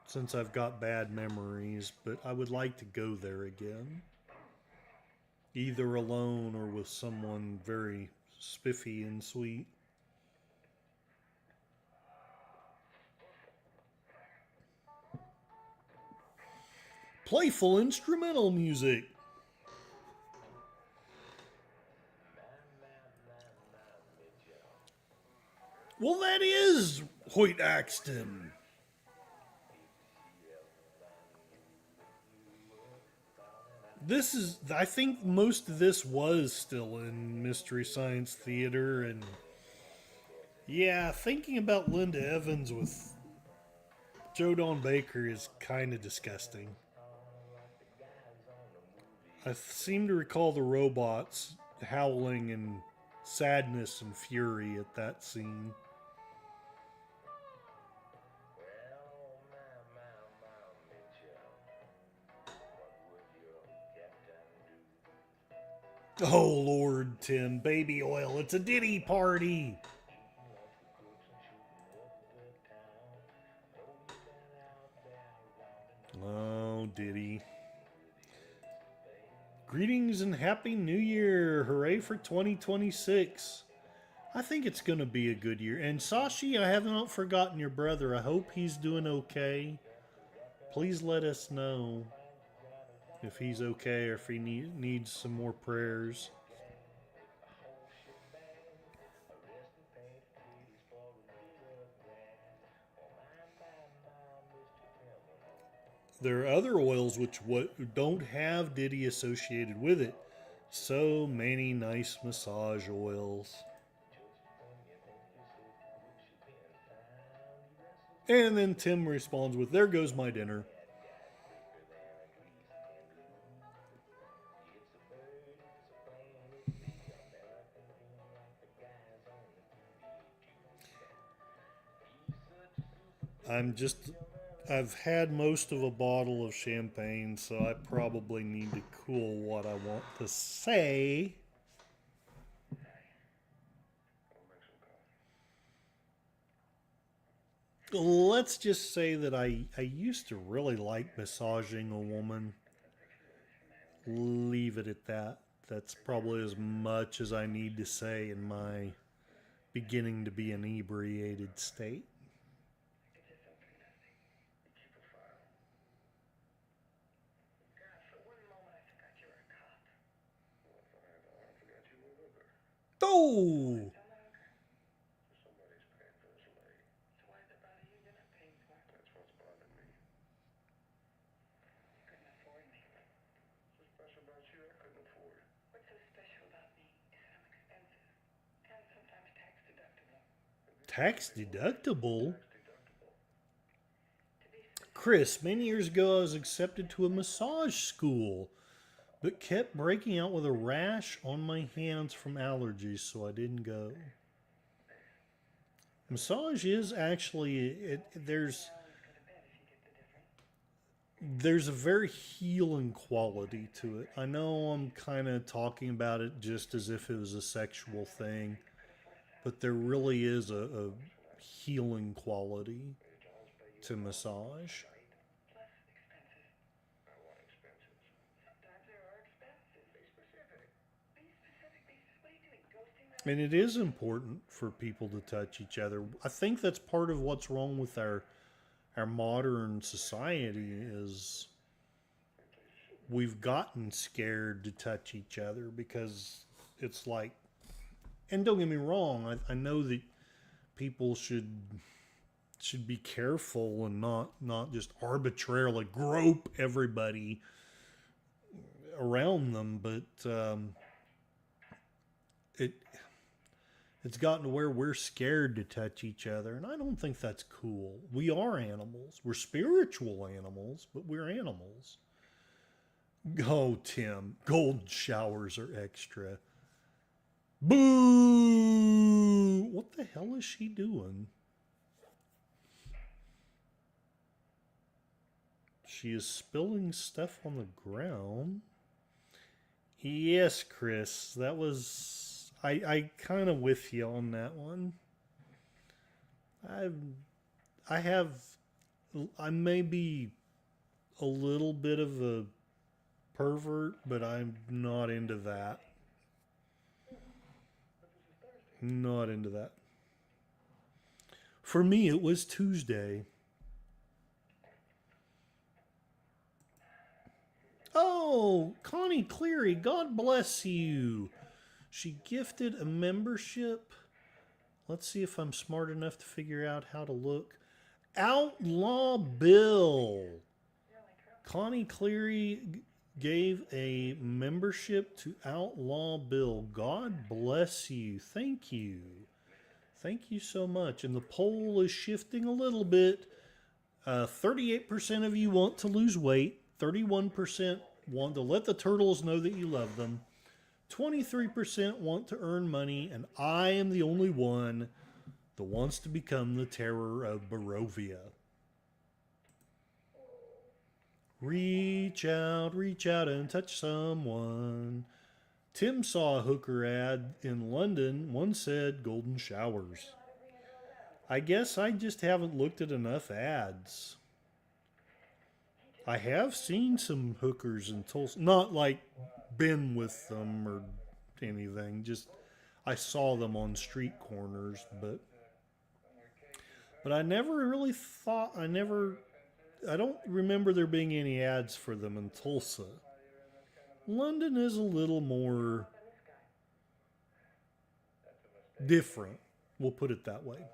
S1: since I've got bad memories, but I would like to go there again. Either alone or with someone very spiffy and sweet. Playful instrumental music. Well, that is Hoyt Axton. This is, I think most of this was still in Mystery Science Theater, and yeah, thinking about Linda Evans with Joe Don Baker is kind of disgusting. I seem to recall the robots howling in sadness and fury at that scene. Oh Lord, Tim, baby oil, it's a Diddy party. Oh, Diddy. Greetings and Happy New Year. Hooray for 2026. I think it's going to be a good year. And Sashi, I have not forgotten your brother. I hope he's doing okay. Please let us know if he's okay or if he needs some more prayers. There are other oils which don't have Diddy associated with it. So many nice massage oils. And then Tim responds with, "There goes my dinner." I'm just, I've had most of a bottle of champagne, so I probably need to cool what I want to say. Let's just say that I used to really like massaging a woman. Leave it at that. That's probably as much as I need to say in my beginning to be inebriated state. Oh! Tax deductible? Chris, many years ago I was accepted to a massage school, but kept breaking out with a rash on my hands from allergies, so I didn't go. Massage is actually there's a very healing quality to it. I know I'm kind of talking about it just as if it was a sexual thing, but there really is a healing quality to massage. And it is important for people to touch each other. I think that's part of what's wrong with our modern society is we've gotten scared to touch each other because it's like, and don't get me wrong, I know that people should should be careful and not just arbitrarily grope everybody around them, but it it's gotten to where we're scared to touch each other, and I don't think that's cool. We are animals. We're spiritual animals, but we're animals. Oh, Tim, golden showers are extra. Boo! What the hell is she doing? She is spilling stuff on the ground. Yes, Chris, that was I kind of with you on that one. I I have I may be a little bit of a pervert, but I'm not into that. Not into that. For me, it was Tuesday. Oh, Connie Cleary, God bless you. She gifted a membership. Let's see if I'm smart enough to figure out how to look. Outlaw Bill. Connie Cleary gave a membership to Outlaw Bill. God bless you. Thank you. Thank you so much. And the poll is shifting a little bit. 38% of you want to lose weight. 31% want to let the turtles know that you love them. 23% want to earn money. And I am the only one that wants to become the terror of Barovia. Reach out and touch someone. Tim saw a hooker ad in London. One said golden showers. I guess I just haven't looked at enough ads. I have seen some hookers in Tulsa. Not like been with them or anything. Just I saw them on street corners, but I never really thought I don't remember there being any ads for them in Tulsa. London is a little more different. We'll put it that way.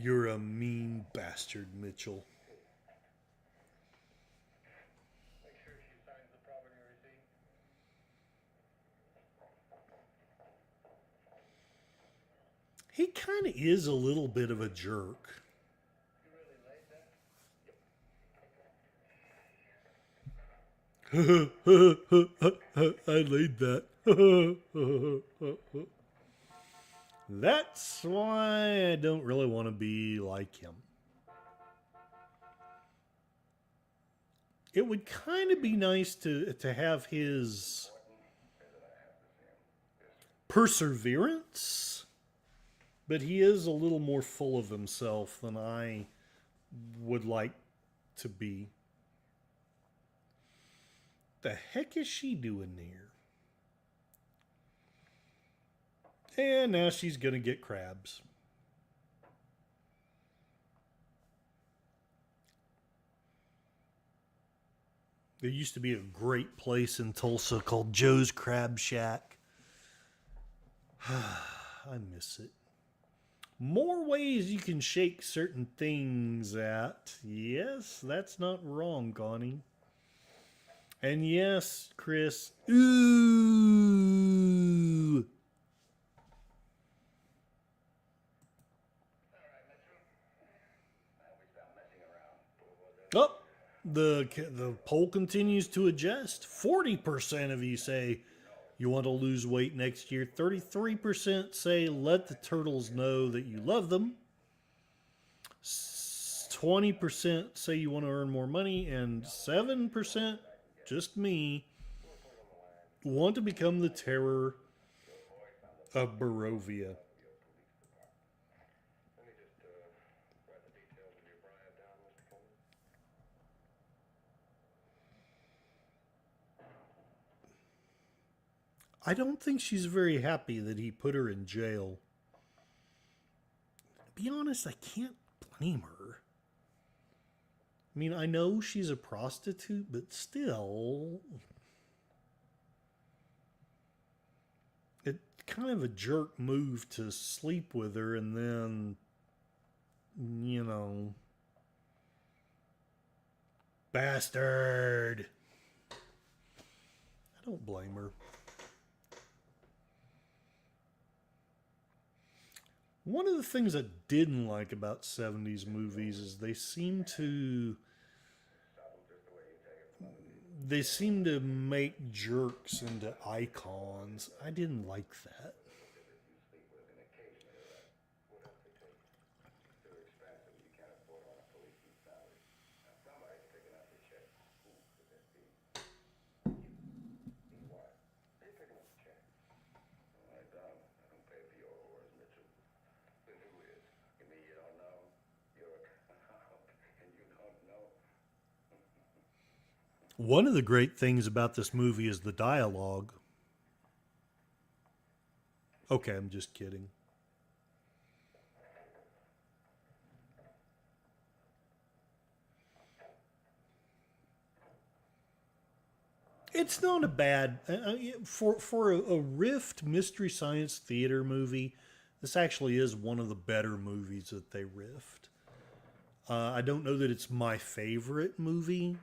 S1: You're a mean bastard, Mitchell. He kind of is a little bit of a jerk. I laid that. That's why I don't really want to be like him. It would kind of be nice to have his perseverance, but he is a little more full of himself than I would like to be. The heck is she doing there? And now she's going to get crabs. There used to be a great place in Tulsa called Joe's Crab Shack. I miss it. More ways you can shake certain things at. Yes, that's not wrong, Connie. And yes, Chris. Ooh. Oh, the poll continues to adjust. 40% of you say you want to lose weight next year. 33% say let the turtles know that you love them. 20% say you want to earn more money. And 7%, just me, want to become the terror of Barovia. I don't think she's very happy that he put her in jail. be honest, I can't blame her. I mean, I know she's a prostitute, but still, it's kind of a jerk move to sleep with her and then, you know, bastard. I don't blame her. One of the things I didn't like about 70s movies is they seem to make jerks into icons. I didn't like that. One of the great things about this movie is the dialogue. Okay, I'm just kidding. It's not a bad for a Rift Mystery Science Theater movie. This actually is one of the better movies that they riffed. I don't know that it's my favorite movie,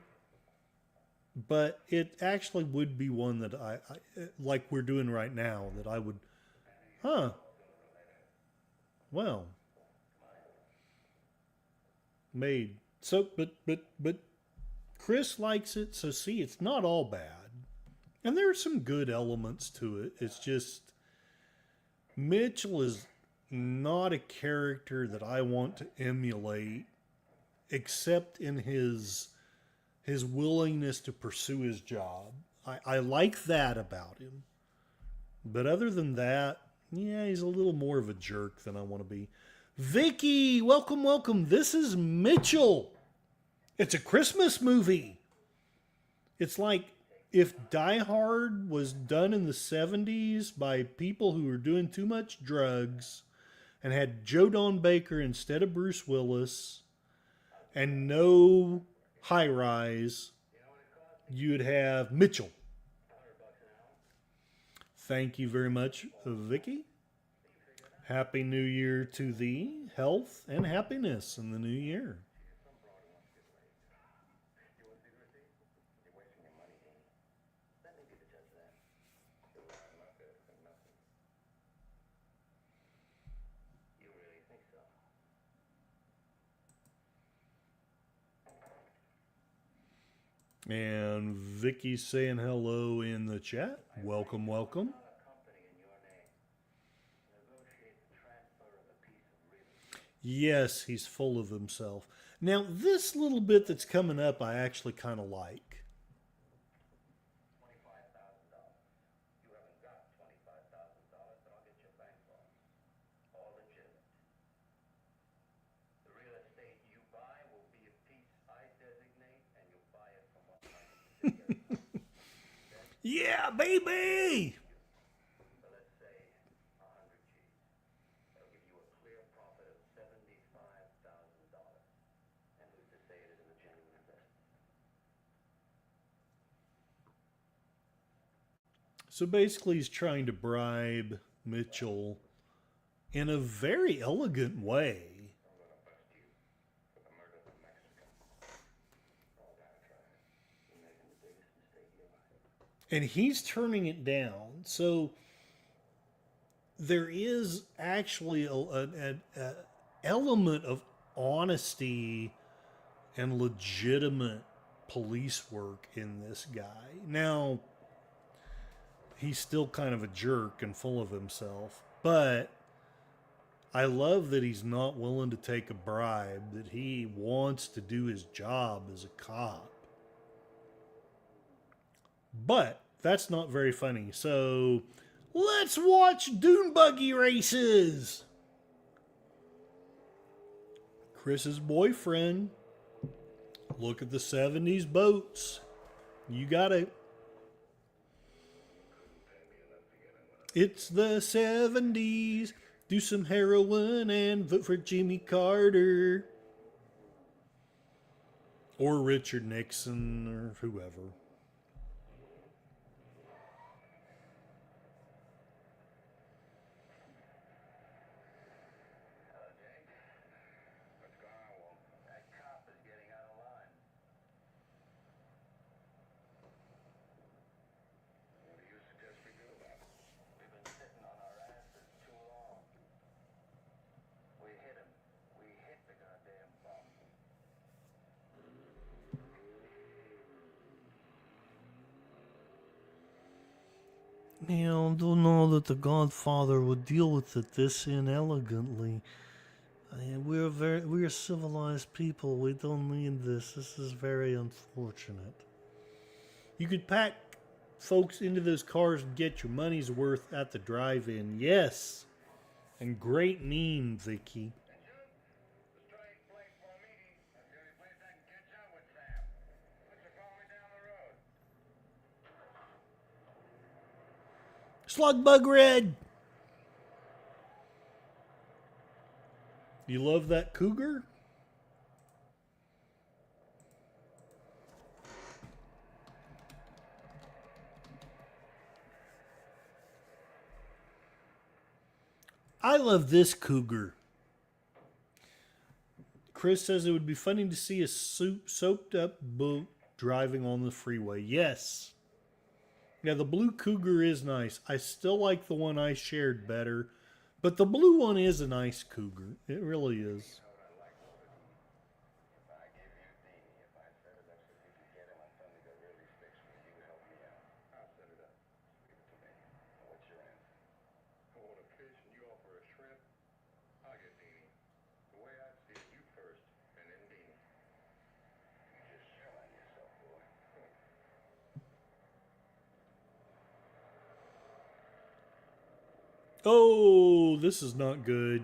S1: but it actually would be one that I like we're doing right now, that I would, well, made. So, but Chris likes it, so see, it's not all bad. And there are some good elements to it. It's just Mitchell is not a character that I want to emulate, except in his willingness to pursue his job. I like that about him. But other than that, yeah, he's a little more of a jerk than I want to be. Vicky, welcome, welcome. This is Mitchell. It's a Christmas movie. It's like if Die Hard was done in the 70s by people who were doing too much drugs and had Joe Don Baker instead of Bruce Willis and no High Rise, you'd have Mitchell. Thank you very much, Vicky. Happy New Year to thee. Health and happiness in the new year. And Vicky's saying hello in the chat. Welcome, welcome. Yes, he's full of himself. Now, this little bit that's coming up, I actually kind of like. Yeah, baby! So basically, he's trying to bribe Mitchell in a very elegant way. And he's turning it down. So there is actually an element of honesty and legitimate police work in this guy. Now, he's still kind of a jerk and full of himself, but I love that he's not willing to take a bribe, that he wants to do his job as a cop. But that's not very funny. So let's watch dune buggy races. Chris's boyfriend. Look at the 70s boats. You got it. It's the 70s. Do some heroin and vote for Jimmy Carter. Or Richard Nixon or whoever. You know, don't know that the Godfather would deal with it this inelegantly. We're civilized people. We don't need this. This is very unfortunate. You could pack folks into those cars and get your money's worth at the drive-in. Yes. And great meme, Vicky. Slugbug Red. You love that cougar? I love this cougar. Chris says it would be funny to see a soaped up boat driving on the freeway. Yes. Yeah, the blue cougar is nice. I still like the one I shared better. But the blue one is a nice cougar. It really is. Oh, this is not good.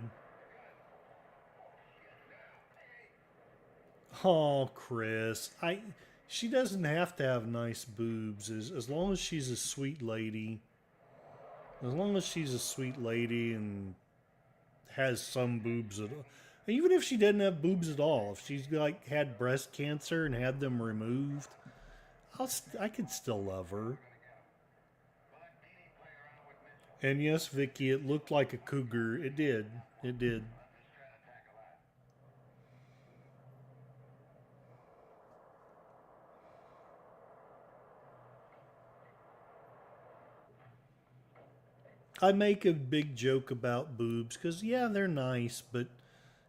S1: Oh, Chris. She doesn't have to have nice boobs as long as she's a sweet lady. As long as she's a sweet lady and has some boobs at all. Even if she didn't have boobs at all, if she's like had breast cancer and had them removed, I could still love her. And yes, Vicky, it looked like a cougar. It did. It did. I make a big joke about boobs because yeah, they're nice, but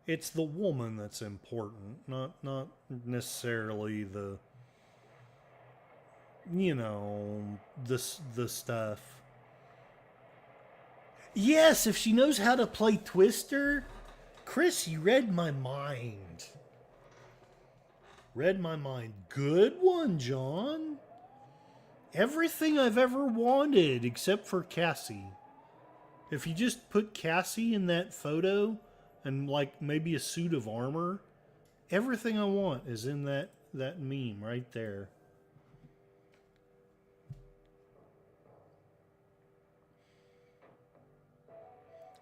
S1: it's the woman that's important, not necessarily the stuff. Yes, if she knows how to play Twister, Chris, you read my mind. Read my mind. Good one, John. Everything I've ever wanted except for Cassie. If you just put Cassie in that photo and like maybe a suit of armor, everything I want is in that meme right there.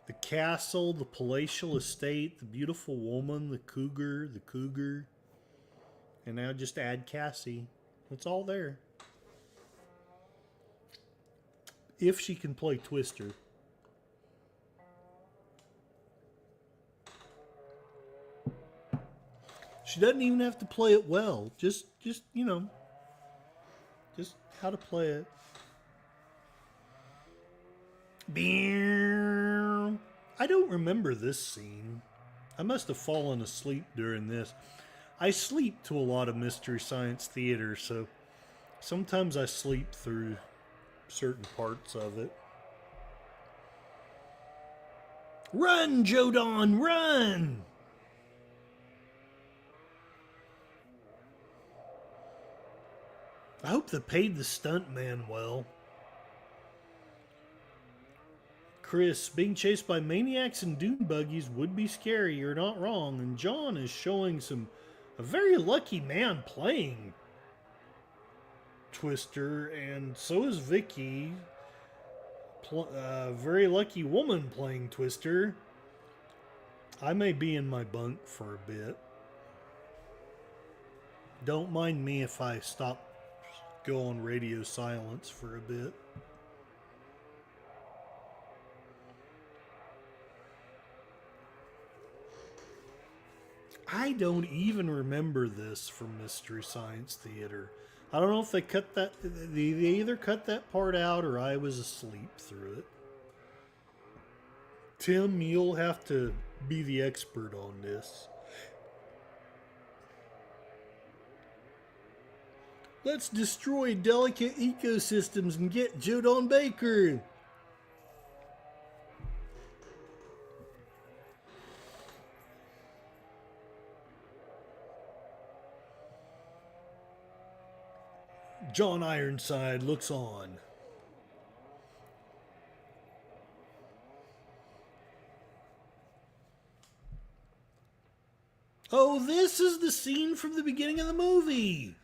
S1: The castle, the palatial estate, the beautiful woman, the cougar, and now just add Cassie. It's all there. If she can play Twister. She doesn't even have to play it well. Just just how to play it. I don't remember this scene. I must have fallen asleep during this. I sleep to a lot of Mystery Science Theater, so sometimes I sleep through certain parts of it. Run, Jodan, run! I hope they paid the stuntman well. Chris, being chased by maniacs and dune buggies would be scary, you're not wrong, and John is showing a very lucky man playing Twister, and so is Vicky very lucky woman playing Twister. I may be in my bunk for a bit. Don't mind me if I stop, go on radio silence for a bit. I don't even remember this from Mystery Science Theater. I don't know if they cut that. They either cut that part out or I was asleep through it. Tim, you'll have to be the expert on this. Let's destroy delicate ecosystems and get Joe Don Baker. John Ironside looks on. Oh, this is the scene from the beginning of the movie.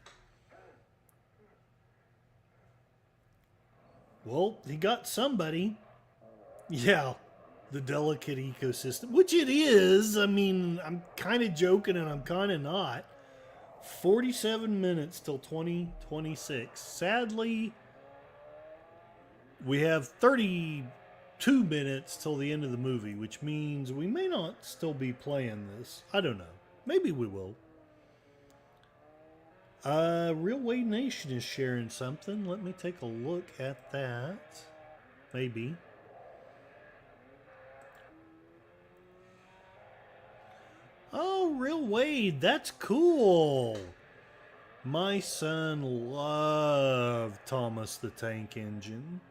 S1: Well, he got somebody. Yeah, the delicate ecosystem, which it is. I mean, I'm kind of joking and I'm kind of not. 47 minutes till 2026. Sadly, we have 32 minutes till the end of the movie, which means we may not still be playing this. I don't know. Maybe we will. Real Way Nation is sharing something. Let me take a look at that. Maybe. Oh, Real Wade, that's cool. My son loved Thomas the Tank Engine.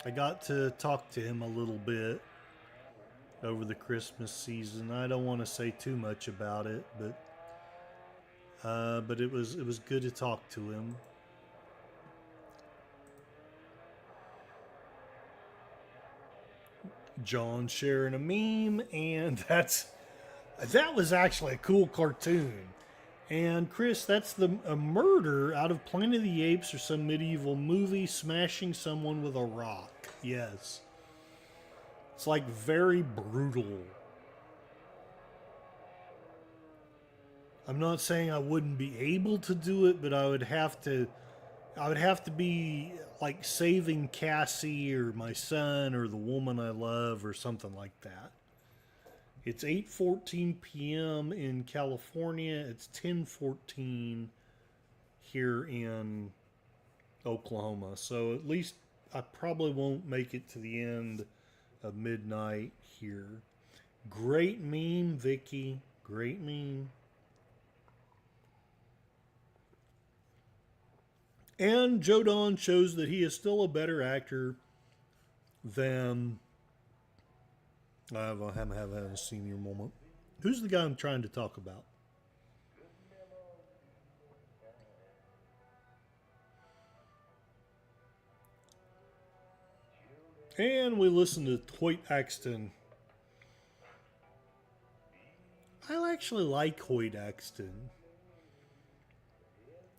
S1: I got to talk to him a little bit over the Christmas season. I don't want to say too much about it, but it was good to talk to him. John sharing a meme, and that was actually a cool cartoon. And Chris, that's a murder out of Planet of the Apes or some medieval movie, smashing someone with a rock. Yes. It's like very brutal. I'm not saying I wouldn't be able to do it, but I would have to be like saving Cassie or my son or the woman I love or something like that. It's 8:14 p.m. in California. It's 10:14 here in Oklahoma. So at least I probably won't make it to the end of midnight here. Great meme, Vicky. Great meme. And Joe Don shows that he is still a better actor than... I haven't had a senior moment. Who's the guy I'm trying to talk about? And we listen to Hoyt Axton. I actually like Hoyt Axton.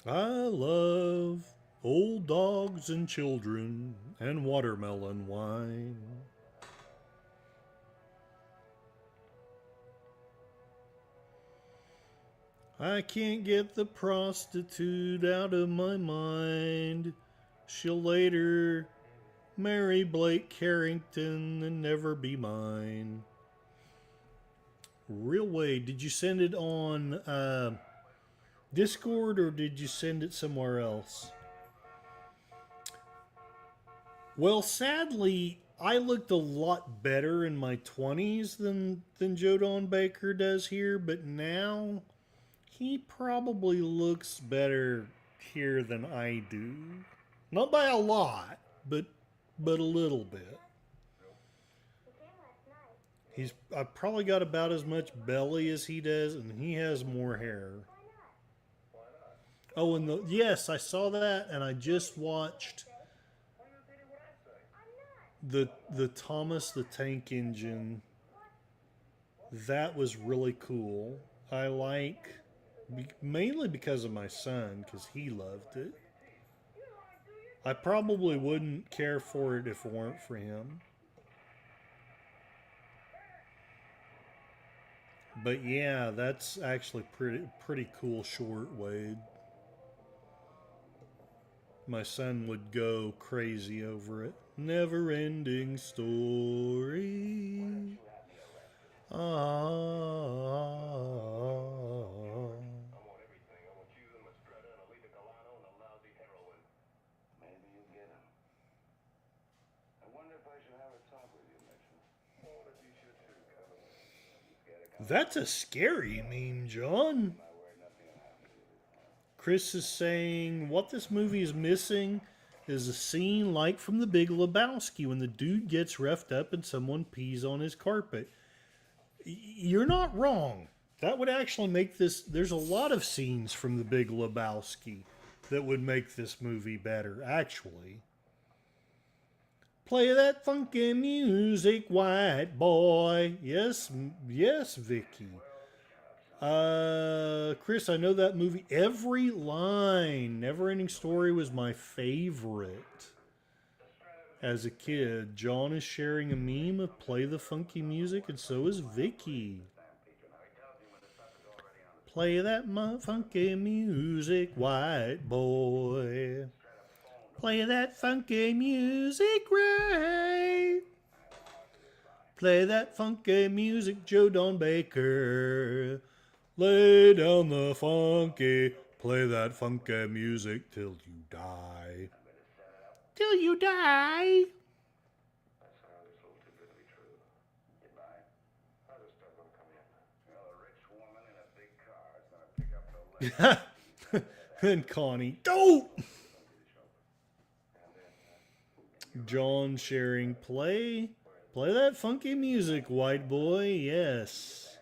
S1: I love old dogs and children and watermelon wine. I can't get the prostitute out of my mind. She'll later marry Blake Carrington and never be mine. Real Way, did you send it on Discord or did you send it somewhere else? Well, sadly, I looked a lot better in my 20s than Joe Don Baker does here, but now he probably looks better here than I do. Not by a lot, but a little bit. I've probably got about as much belly as he does, and he has more hair. Oh, and yes, I saw that, and I just watched the Thomas the Tank Engine. That was really cool. I like, mainly because of my son, because he loved it. I probably wouldn't care for it if it weren't for him. But yeah, that's actually pretty cool short, Wade. My son would go crazy over it. Never ending story. Ah. That's a scary meme, John. Chris is saying what this movie is missing is a scene like from The Big Lebowski when the dude gets roughed up and someone pees on his carpet. You're not wrong. That would actually make this. There's a lot of scenes from The Big Lebowski that would make this movie better, actually. Play that funky music, white boy. Yes, yes, Vicky. Chris, I know that movie. Every line, Never Ending Story was my favorite as a kid. John is sharing a meme of Play the Funky Music, and so is Vicky. Play that funky music, white boy. Play that funky music, Ray. Play that funky music, Joe Don Baker. Lay down the funky, play that funky music till you die. Till you die. And Connie, don't! John sharing play that funky music, white boy. Yes.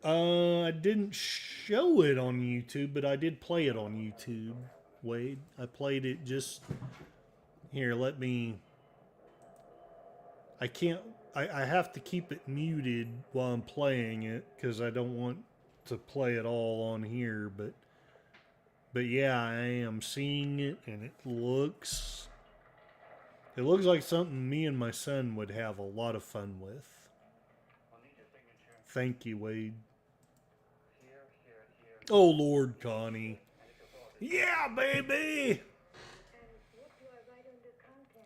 S1: I didn't show it on YouTube, but I did play it on YouTube, Wade. I played it just here. Let me. I can't. I have to keep it muted while I'm playing it because I don't want to play it all on here. But yeah, I am seeing it, and it looks like something me and my son would have a lot of fun with. Thank you, Wade. Oh, Lord, Connie. Yeah, baby!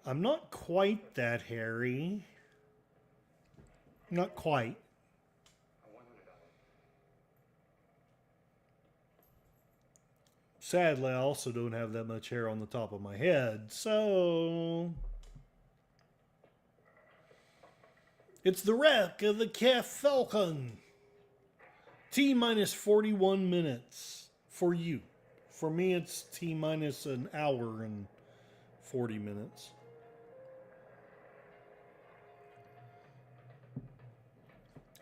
S1: I'm not quite that hairy. Not quite. Sadly, I also don't have that much hair on the top of my head, so... It's the wreck of the Calf Falcon. T minus 41 minutes for you. For me, it's T minus an hour and 40 minutes.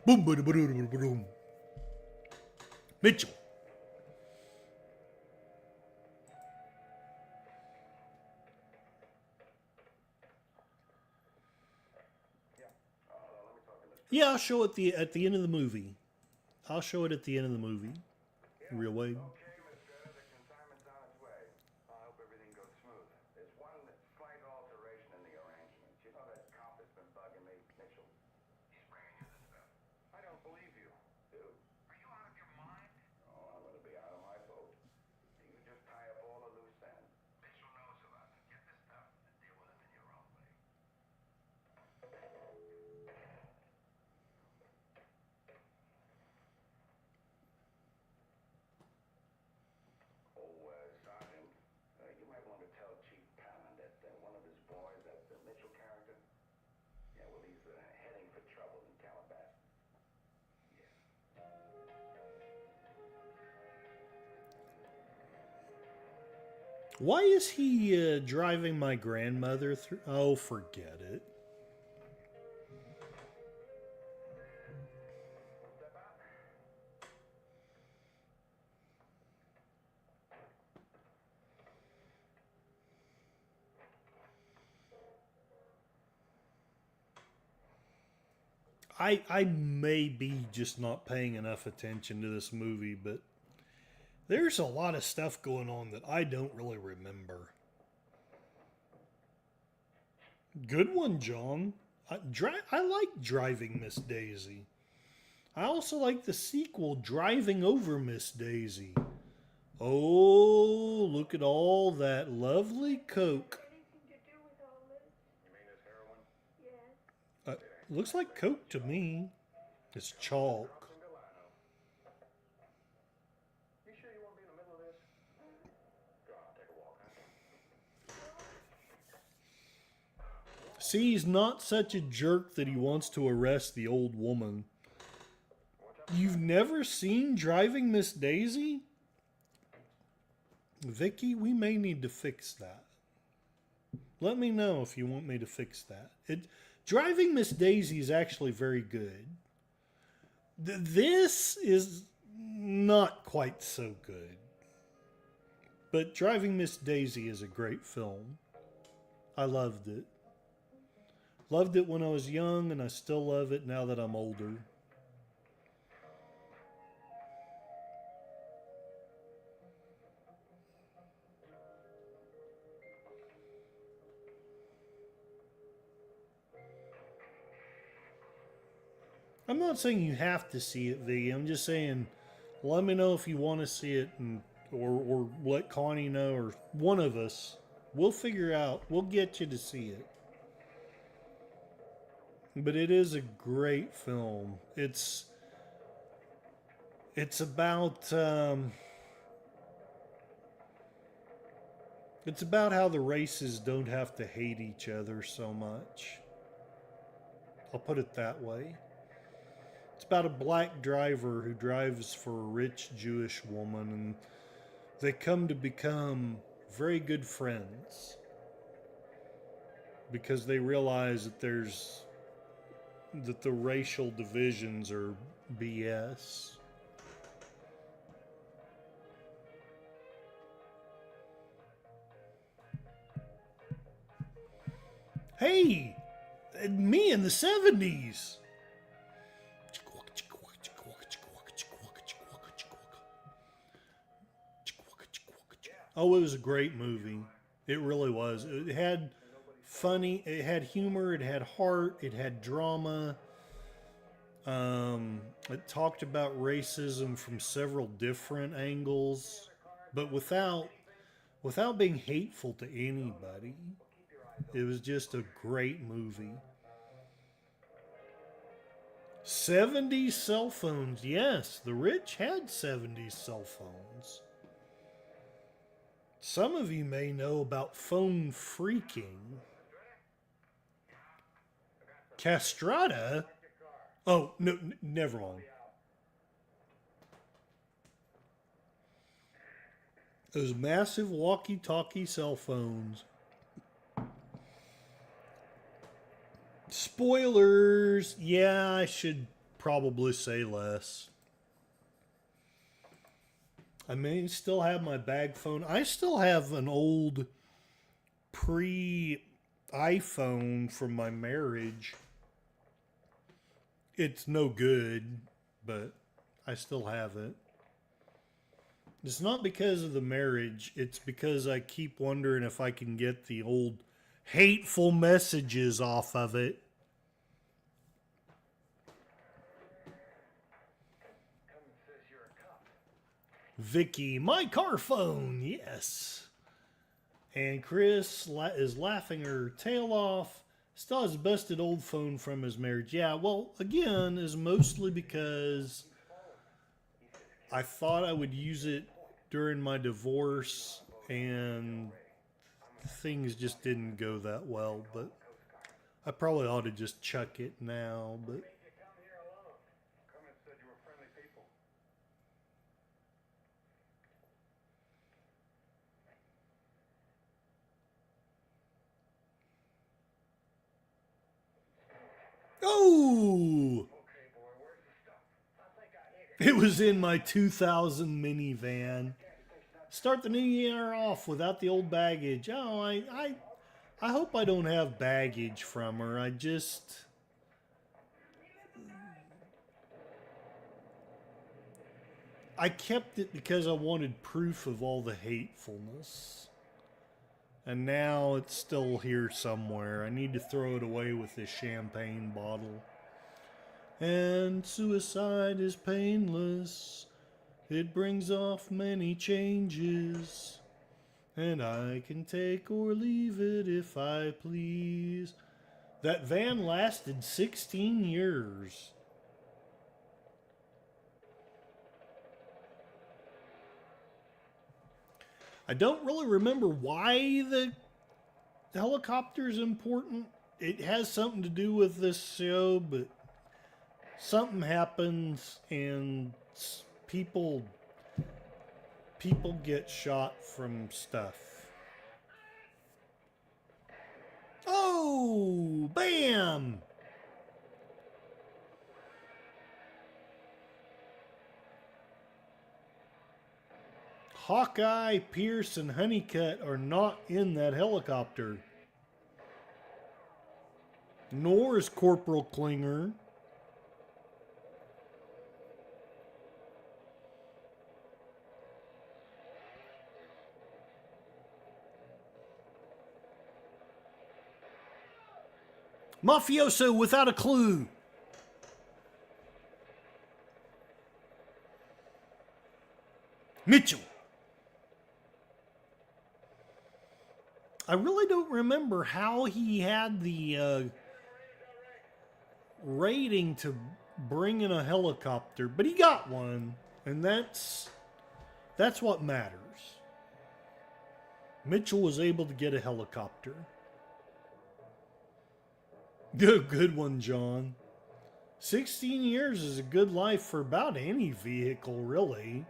S1: Boom, boom, boom, boom, boom. Mitchell. Yeah, I'll show it at the end of the movie. I'll show it at the end of the movie. Real Wade. Why is he driving my grandmother through? Oh, forget it. I may be just not paying enough attention to this movie, but There's a lot of stuff going on that I don't really remember. Good one, John. I like Driving Miss Daisy. I also like the sequel, Driving Over Miss Daisy. Oh, look at all that lovely coke. Uh, Looks like coke to me. It's chalk. See, he's not such a jerk that he wants to arrest the old woman. You've never seen Driving Miss Daisy? Vicky, we may need to fix that. Let me know if you want me to fix that. Driving Miss Daisy is actually very good. This is not quite so good. But Driving Miss Daisy is a great film. I loved it. Loved it when I was young, and I still love it now that I'm older. I'm not saying you have to see it, V. I'm just saying, let me know if you want to see it, or let Connie know, or one of us. We'll figure out. We'll get you to see it. But it is a great film. It's about it's about how the races don't have to hate each other so much. I'll put it that way. It's about a black driver who drives for a rich Jewish woman, and they come to become very good friends because they realize that the racial divisions are BS. Hey, me in the 70s. Oh, it was a great movie. It really was. It had it had humor, it had heart, it had drama. It talked about racism from several different angles, but without being hateful to anybody. It was just a great movie. 70s cell phones. Yes, the rich had 70s cell phones. Some of you may know about phone phreaking. Castrata? Oh, no, never mind. Those massive walkie-talkie cell phones. Spoilers. Yeah, I should probably say less. I may still have my bag phone. I still have an old pre iPhone from my marriage. It's no good, but I still have it. It's not because of the marriage, it's because I keep wondering if I can get the old hateful messages off of it. Vicky, my car phone, yes. And Chris is laughing her tail off. Still has a busted old phone from his marriage. Yeah, well, again, is mostly because I thought I would use it during my divorce, and things just didn't go that well. But I probably ought to just chuck it now. But oh, it was in my 2000 minivan. Start the new year off without the old baggage. Oh, I hope I don't have baggage from her. I kept it because I wanted proof of all the hatefulness. And now it's still here somewhere. I need to throw it away with this champagne bottle. And suicide is painless. It brings off many changes. And I can take or leave it if I please. That van lasted 16 years. I don't really remember why the helicopter is important. It has something to do with this show, but something happens and people get shot from stuff. Oh, bam! Hawkeye, Pierce, and Honeycutt are not in that helicopter. Nor is Corporal Klinger. Mafioso without a clue. Mitchell. I really don't remember how he had the rating to bring in a helicopter, but he got one, and that's what matters. Mitchell was able to get a helicopter. Good one, John. 16 years is a good life for about any vehicle, really.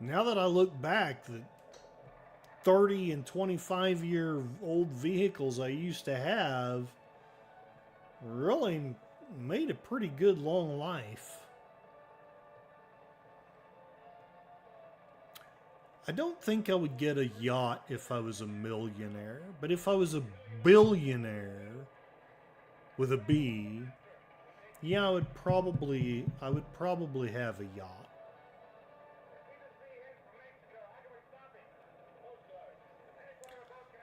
S1: Now that I look back, the 30 and 25-year-old vehicles I used to have really made a pretty good long life. I don't think I would get a yacht if I was a millionaire, but if I was a billionaire with a B, yeah, I would probably have a yacht.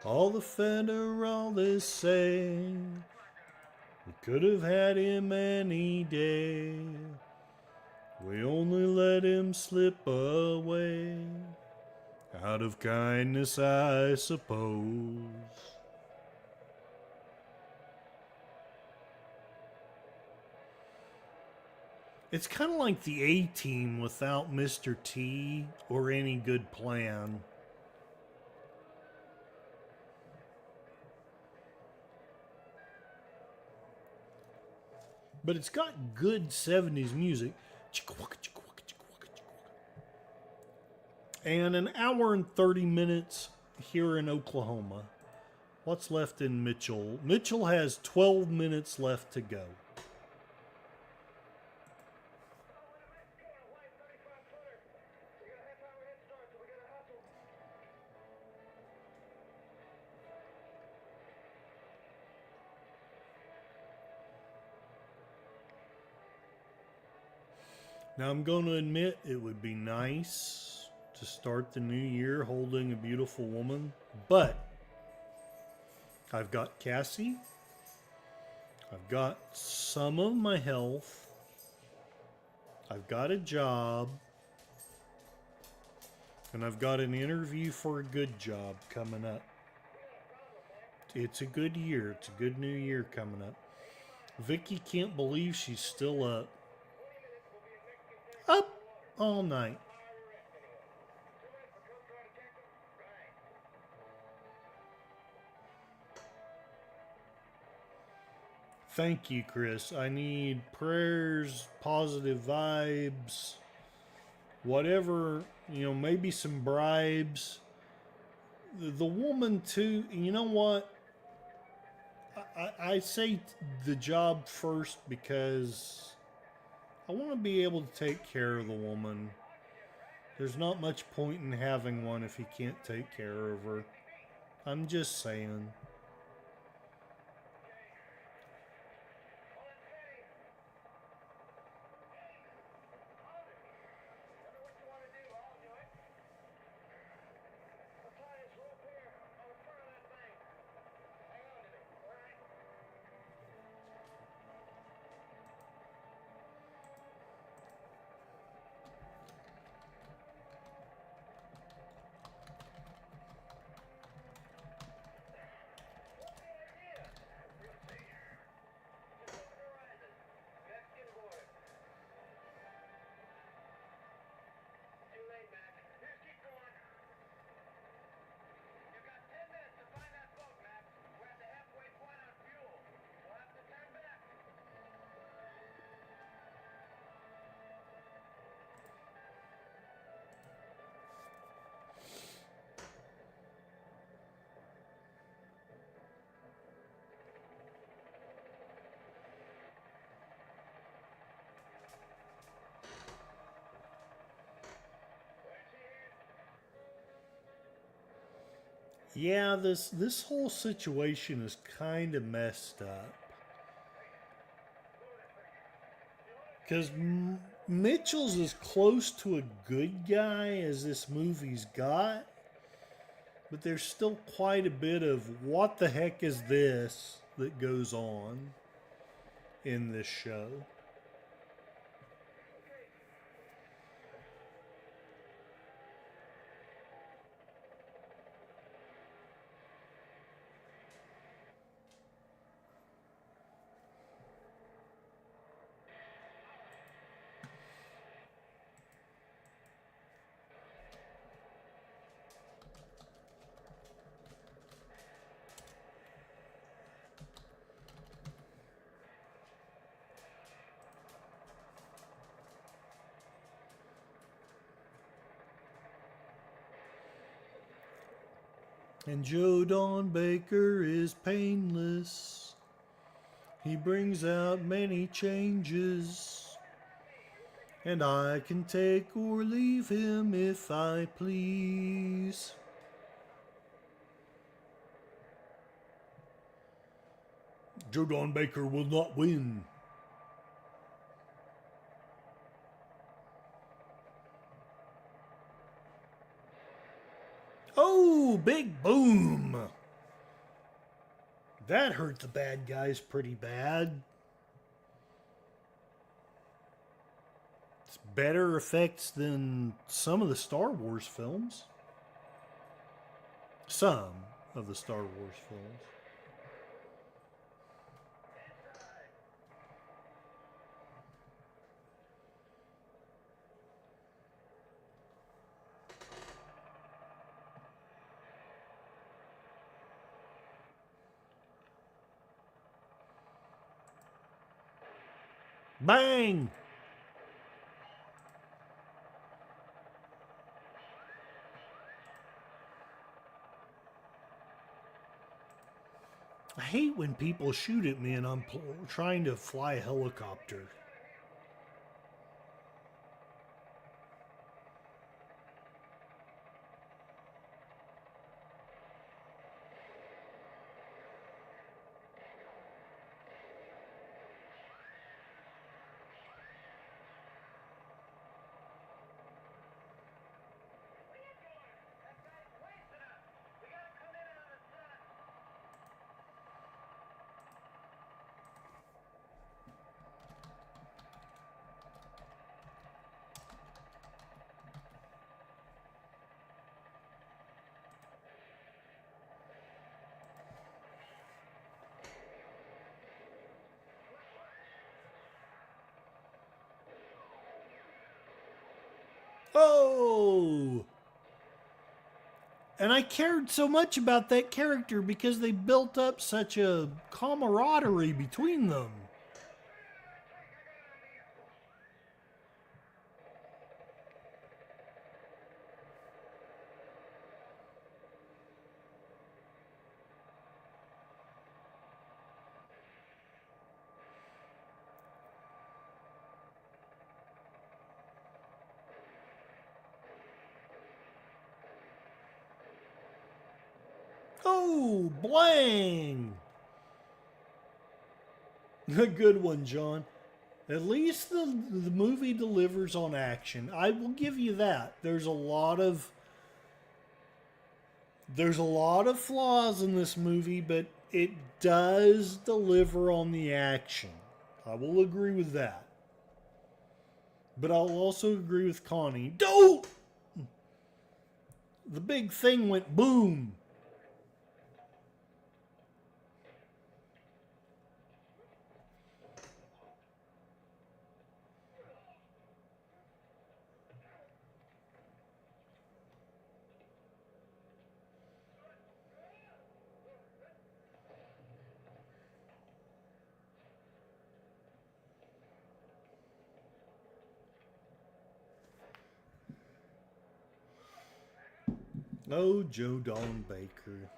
S1: All the Federalists say we could have had him any day. We only let him slip away. Out of kindness, I suppose. It's kind of like the A-Team without Mr. T or any good plan. But it's got good 70s music. And an hour and 30 minutes here in Oklahoma. What's left in Mitchell? Mitchell has 12 minutes left to go. Now I'm going to admit it would be nice to start the new year holding a beautiful woman, but I've got Cassie, I've got some of my health, I've got a job, and I've got an interview for a good job coming up. It's a good year. It's a good new year coming up. Vicky can't believe she's still up. Up all night. Thank you, Chris. I need prayers, positive vibes, whatever, maybe some bribes. The woman, too, you know what? I say the job first because I want to be able to take care of the woman. There's not much point in having one if you can't take care of her. I'm just saying. Yeah, this whole situation is kind of messed up. Because Mitchell's as close to a good guy as this movie's got, but there's still quite a bit of what the heck is this that goes on in this show. And Joe Don Baker is painless. He brings out many changes. And I can take or leave him if I please. Joe Don Baker will not win. Oh, big boom. That hurt the bad guys pretty bad. It's better effects than some of the Star Wars films. Some of the Star Wars films. Bang! I hate when people shoot at me and I'm trying to fly a helicopter. Oh! And I cared so much about that character because they built up such a camaraderie between them. Oh, blang! A good one, John. At least the movie delivers on action. I will give you that. There's a lot of flaws in this movie, but it does deliver on the action. I will agree with that. But I'll also agree with Connie. Don't! The big thing went boom. Oh, Joe Don Baker.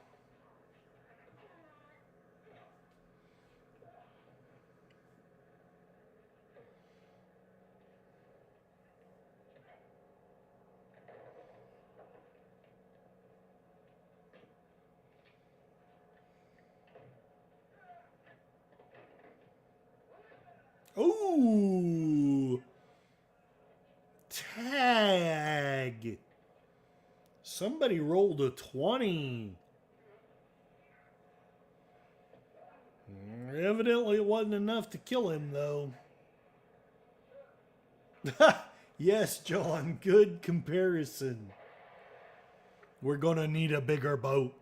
S1: Somebody rolled a 20. Evidently, it wasn't enough to kill him, though. Yes, John, good comparison. We're going to need a bigger boat.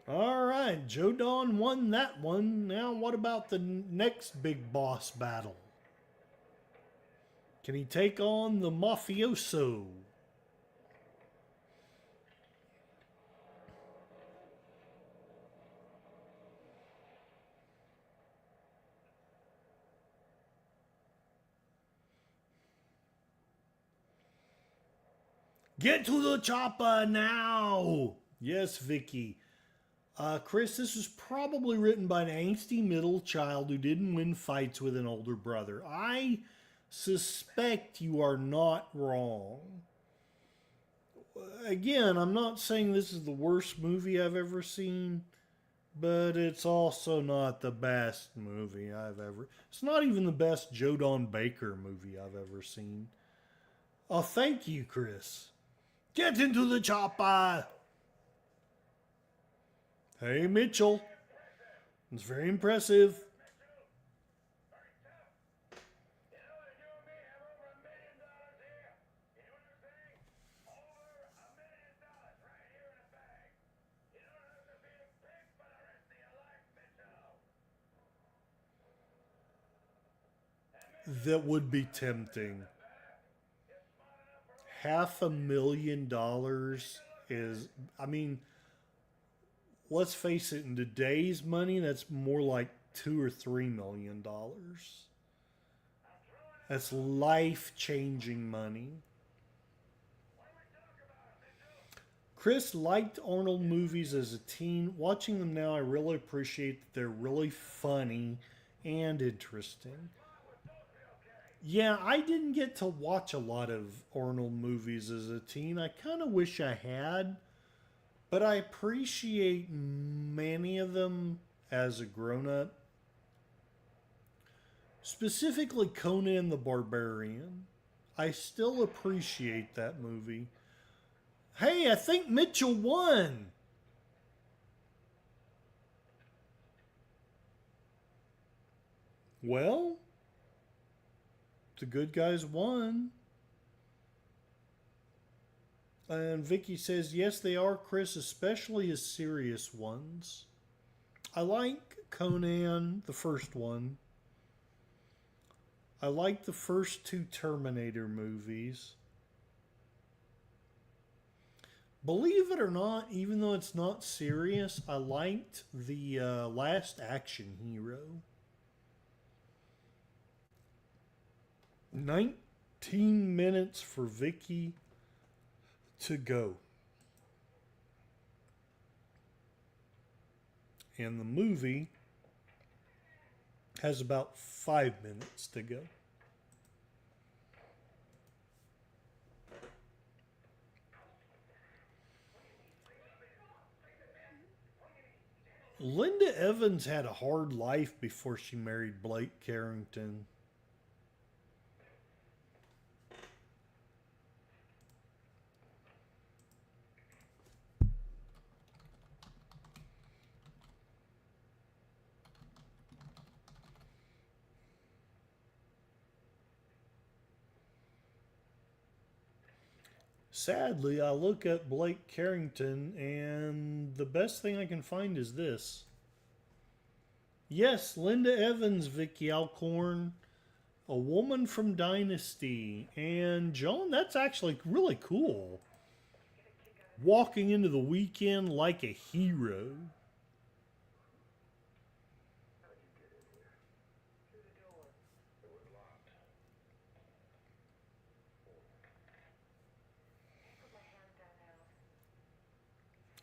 S1: All right, Joe Don won that one. Now, what about the next big boss battle? Can he take on the mafioso? Get to the chopper now! Yes, Vicky. Chris, this was probably written by an angsty middle child who didn't win fights with an older brother. I suspect you are not wrong. Again, I'm not saying this is the worst movie I've ever seen, but it's also not the best movie I've ever... It's not even the best Joe Don Baker movie I've ever seen. Oh, thank you, Chris. Get into the chopper! Hey, Mitchell. It's very impressive. That would be tempting. $500,000 is, I mean, let's face it, in today's money, that's more like $2 or $3 million. That's life-changing money. Chris liked Arnold movies as a teen. Watching them now, I really appreciate that they're really funny and interesting. Yeah, I didn't get to watch a lot of Arnold movies as a teen. I kind of wish I had, but I appreciate many of them as a grown-up. Specifically Conan the Barbarian. I still appreciate that movie. Hey, I think Mitchell won. Well, the good guys won. And Vicky says, yes, they are, Chris, especially his serious ones. I like Conan, the first one. I like the first two Terminator movies. Believe it or not, even though it's not serious, I liked the Last Action Hero. 19 minutes for Vicky to go. And the movie has about 5 minutes to go. Linda Evans had a hard life before she married Blake Carrington. Sadly, I look at Blake Carrington and the best thing I can find is this. Yes, Linda Evans, Vicky Alcorn, A Woman from Dynasty. And John, that's actually really cool. Walking into the weekend like a hero.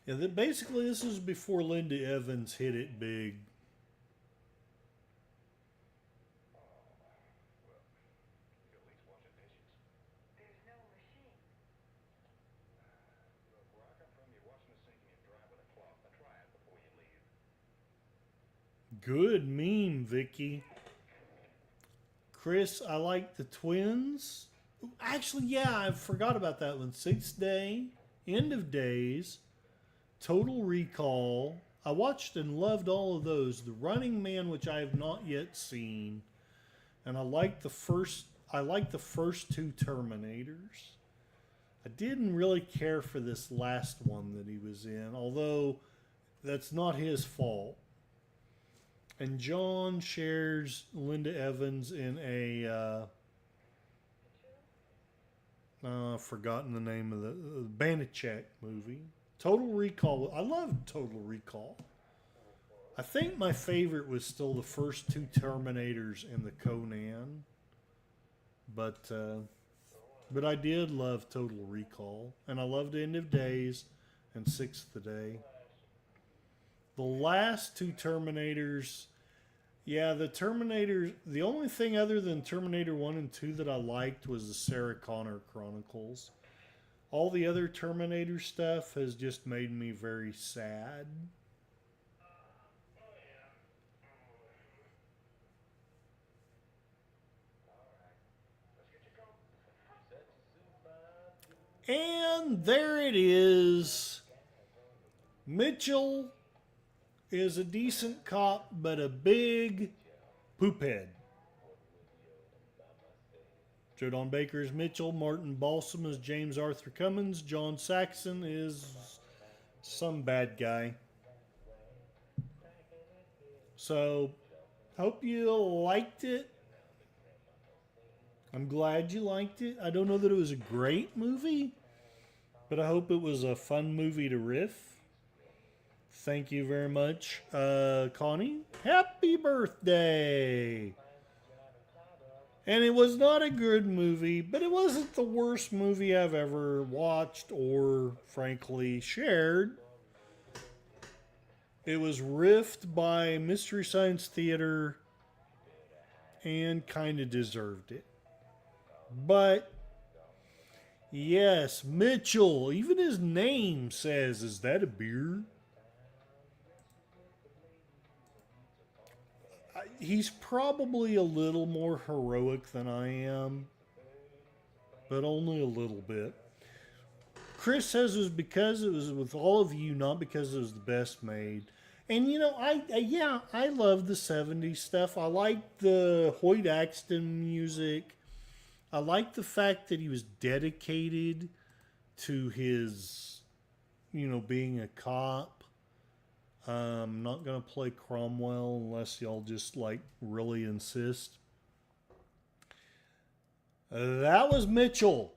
S1: Yeah, basically this is before Linda Evans hit it big. Good meme, Vicky. Chris, I like the twins. Actually, yeah, I forgot about that one. 6th Day. End of Days, Total Recall. I watched and loved all of those. The Running Man, which I have not yet seen, and I like the first. I like the first two Terminators. I didn't really care for this last one that he was in, although that's not his fault. And John shares Linda Evans in a I've forgotten the name of the Banachek movie. Total Recall. I love Total Recall. I think my favorite was still the first two Terminators and the Conan, but I did love Total Recall, and I loved End of Days and Sixth Day. The last two Terminators, yeah, the Terminator. The only thing other than Terminator 1 and 2 that I liked was the Sarah Connor Chronicles. All the other Terminator stuff has just made me very sad. And there it is. Mitchell is a decent cop, but a big poophead. Joe Don Baker is Mitchell. Martin Balsam is James Arthur Cummins. John Saxon is some bad guy. So, hope you liked it. I'm glad you liked it. I don't know that it was a great movie, but I hope it was a fun movie to riff. Thank you very much, Connie. Happy birthday! And it was not a good movie, but it wasn't the worst movie I've ever watched or, frankly, shared. It was riffed by Mystery Science Theater and kind of deserved it. But, yes, Mitchell, even his name says, is that a beer? He's probably a little more heroic than I am, but only a little bit. Chris says it was because it was with all of you, not because it was the best made. And you know, I love the 70s stuff. I like the Hoyt Axton music. I like the fact that he was dedicated to his, being a cop. I'm not going to play Cromwell unless y'all just really insist. That was Mitchell.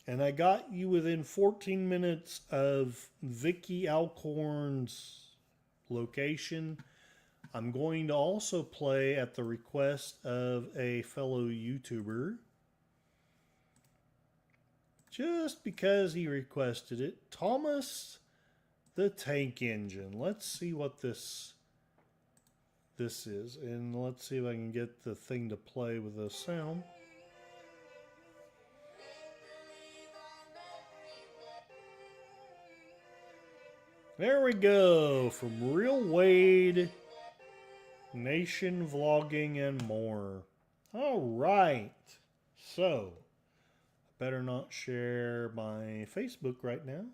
S1: And I got you within 14 minutes of Vicky Alcorn's location. I'm going to also play at the request of a fellow YouTuber. Just because he requested it. Thomas the Tank Engine. Let's see what this is. And let's see if I can get the thing to play with the sound. There we go. From Real Wade, Nation Vlogging, and more. All right. So, I better not share my Facebook right now.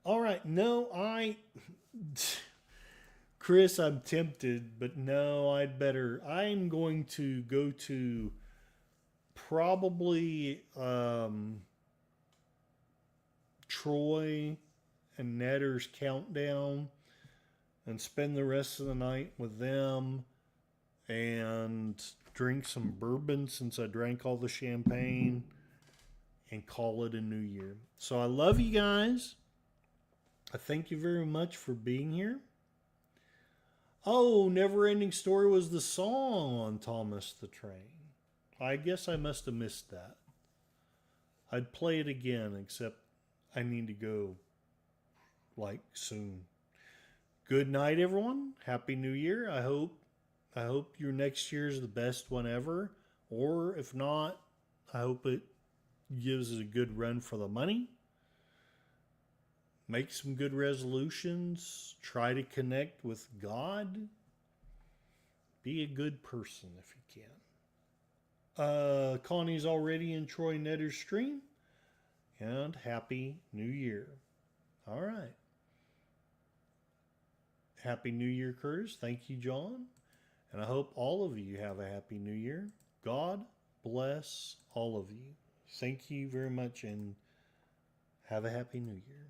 S1: All right. No, Chris, I'm tempted, but no, I'm going to go to probably Troy and Netter's Countdown and spend the rest of the night with them and drink some bourbon since I drank all the champagne and call it a new year. So I love you guys. I thank you very much for being here. Oh, Never Ending Story was the song on Thomas the Train. I guess I must have missed that. I'd play it again, except I need to go soon. Good night, everyone. Happy New Year. I hope your next year is the best one ever. Or if not, I hope it gives it a good run for the money. Make some good resolutions. Try to connect with God. Be a good person if you can. Connie's already in Troy Netter's stream. and Happy New Year. All right. Happy New Year, Curtis. Thank you, John. And I hope all of you have a Happy New Year. God bless all of you. Thank you very much and have a Happy New Year.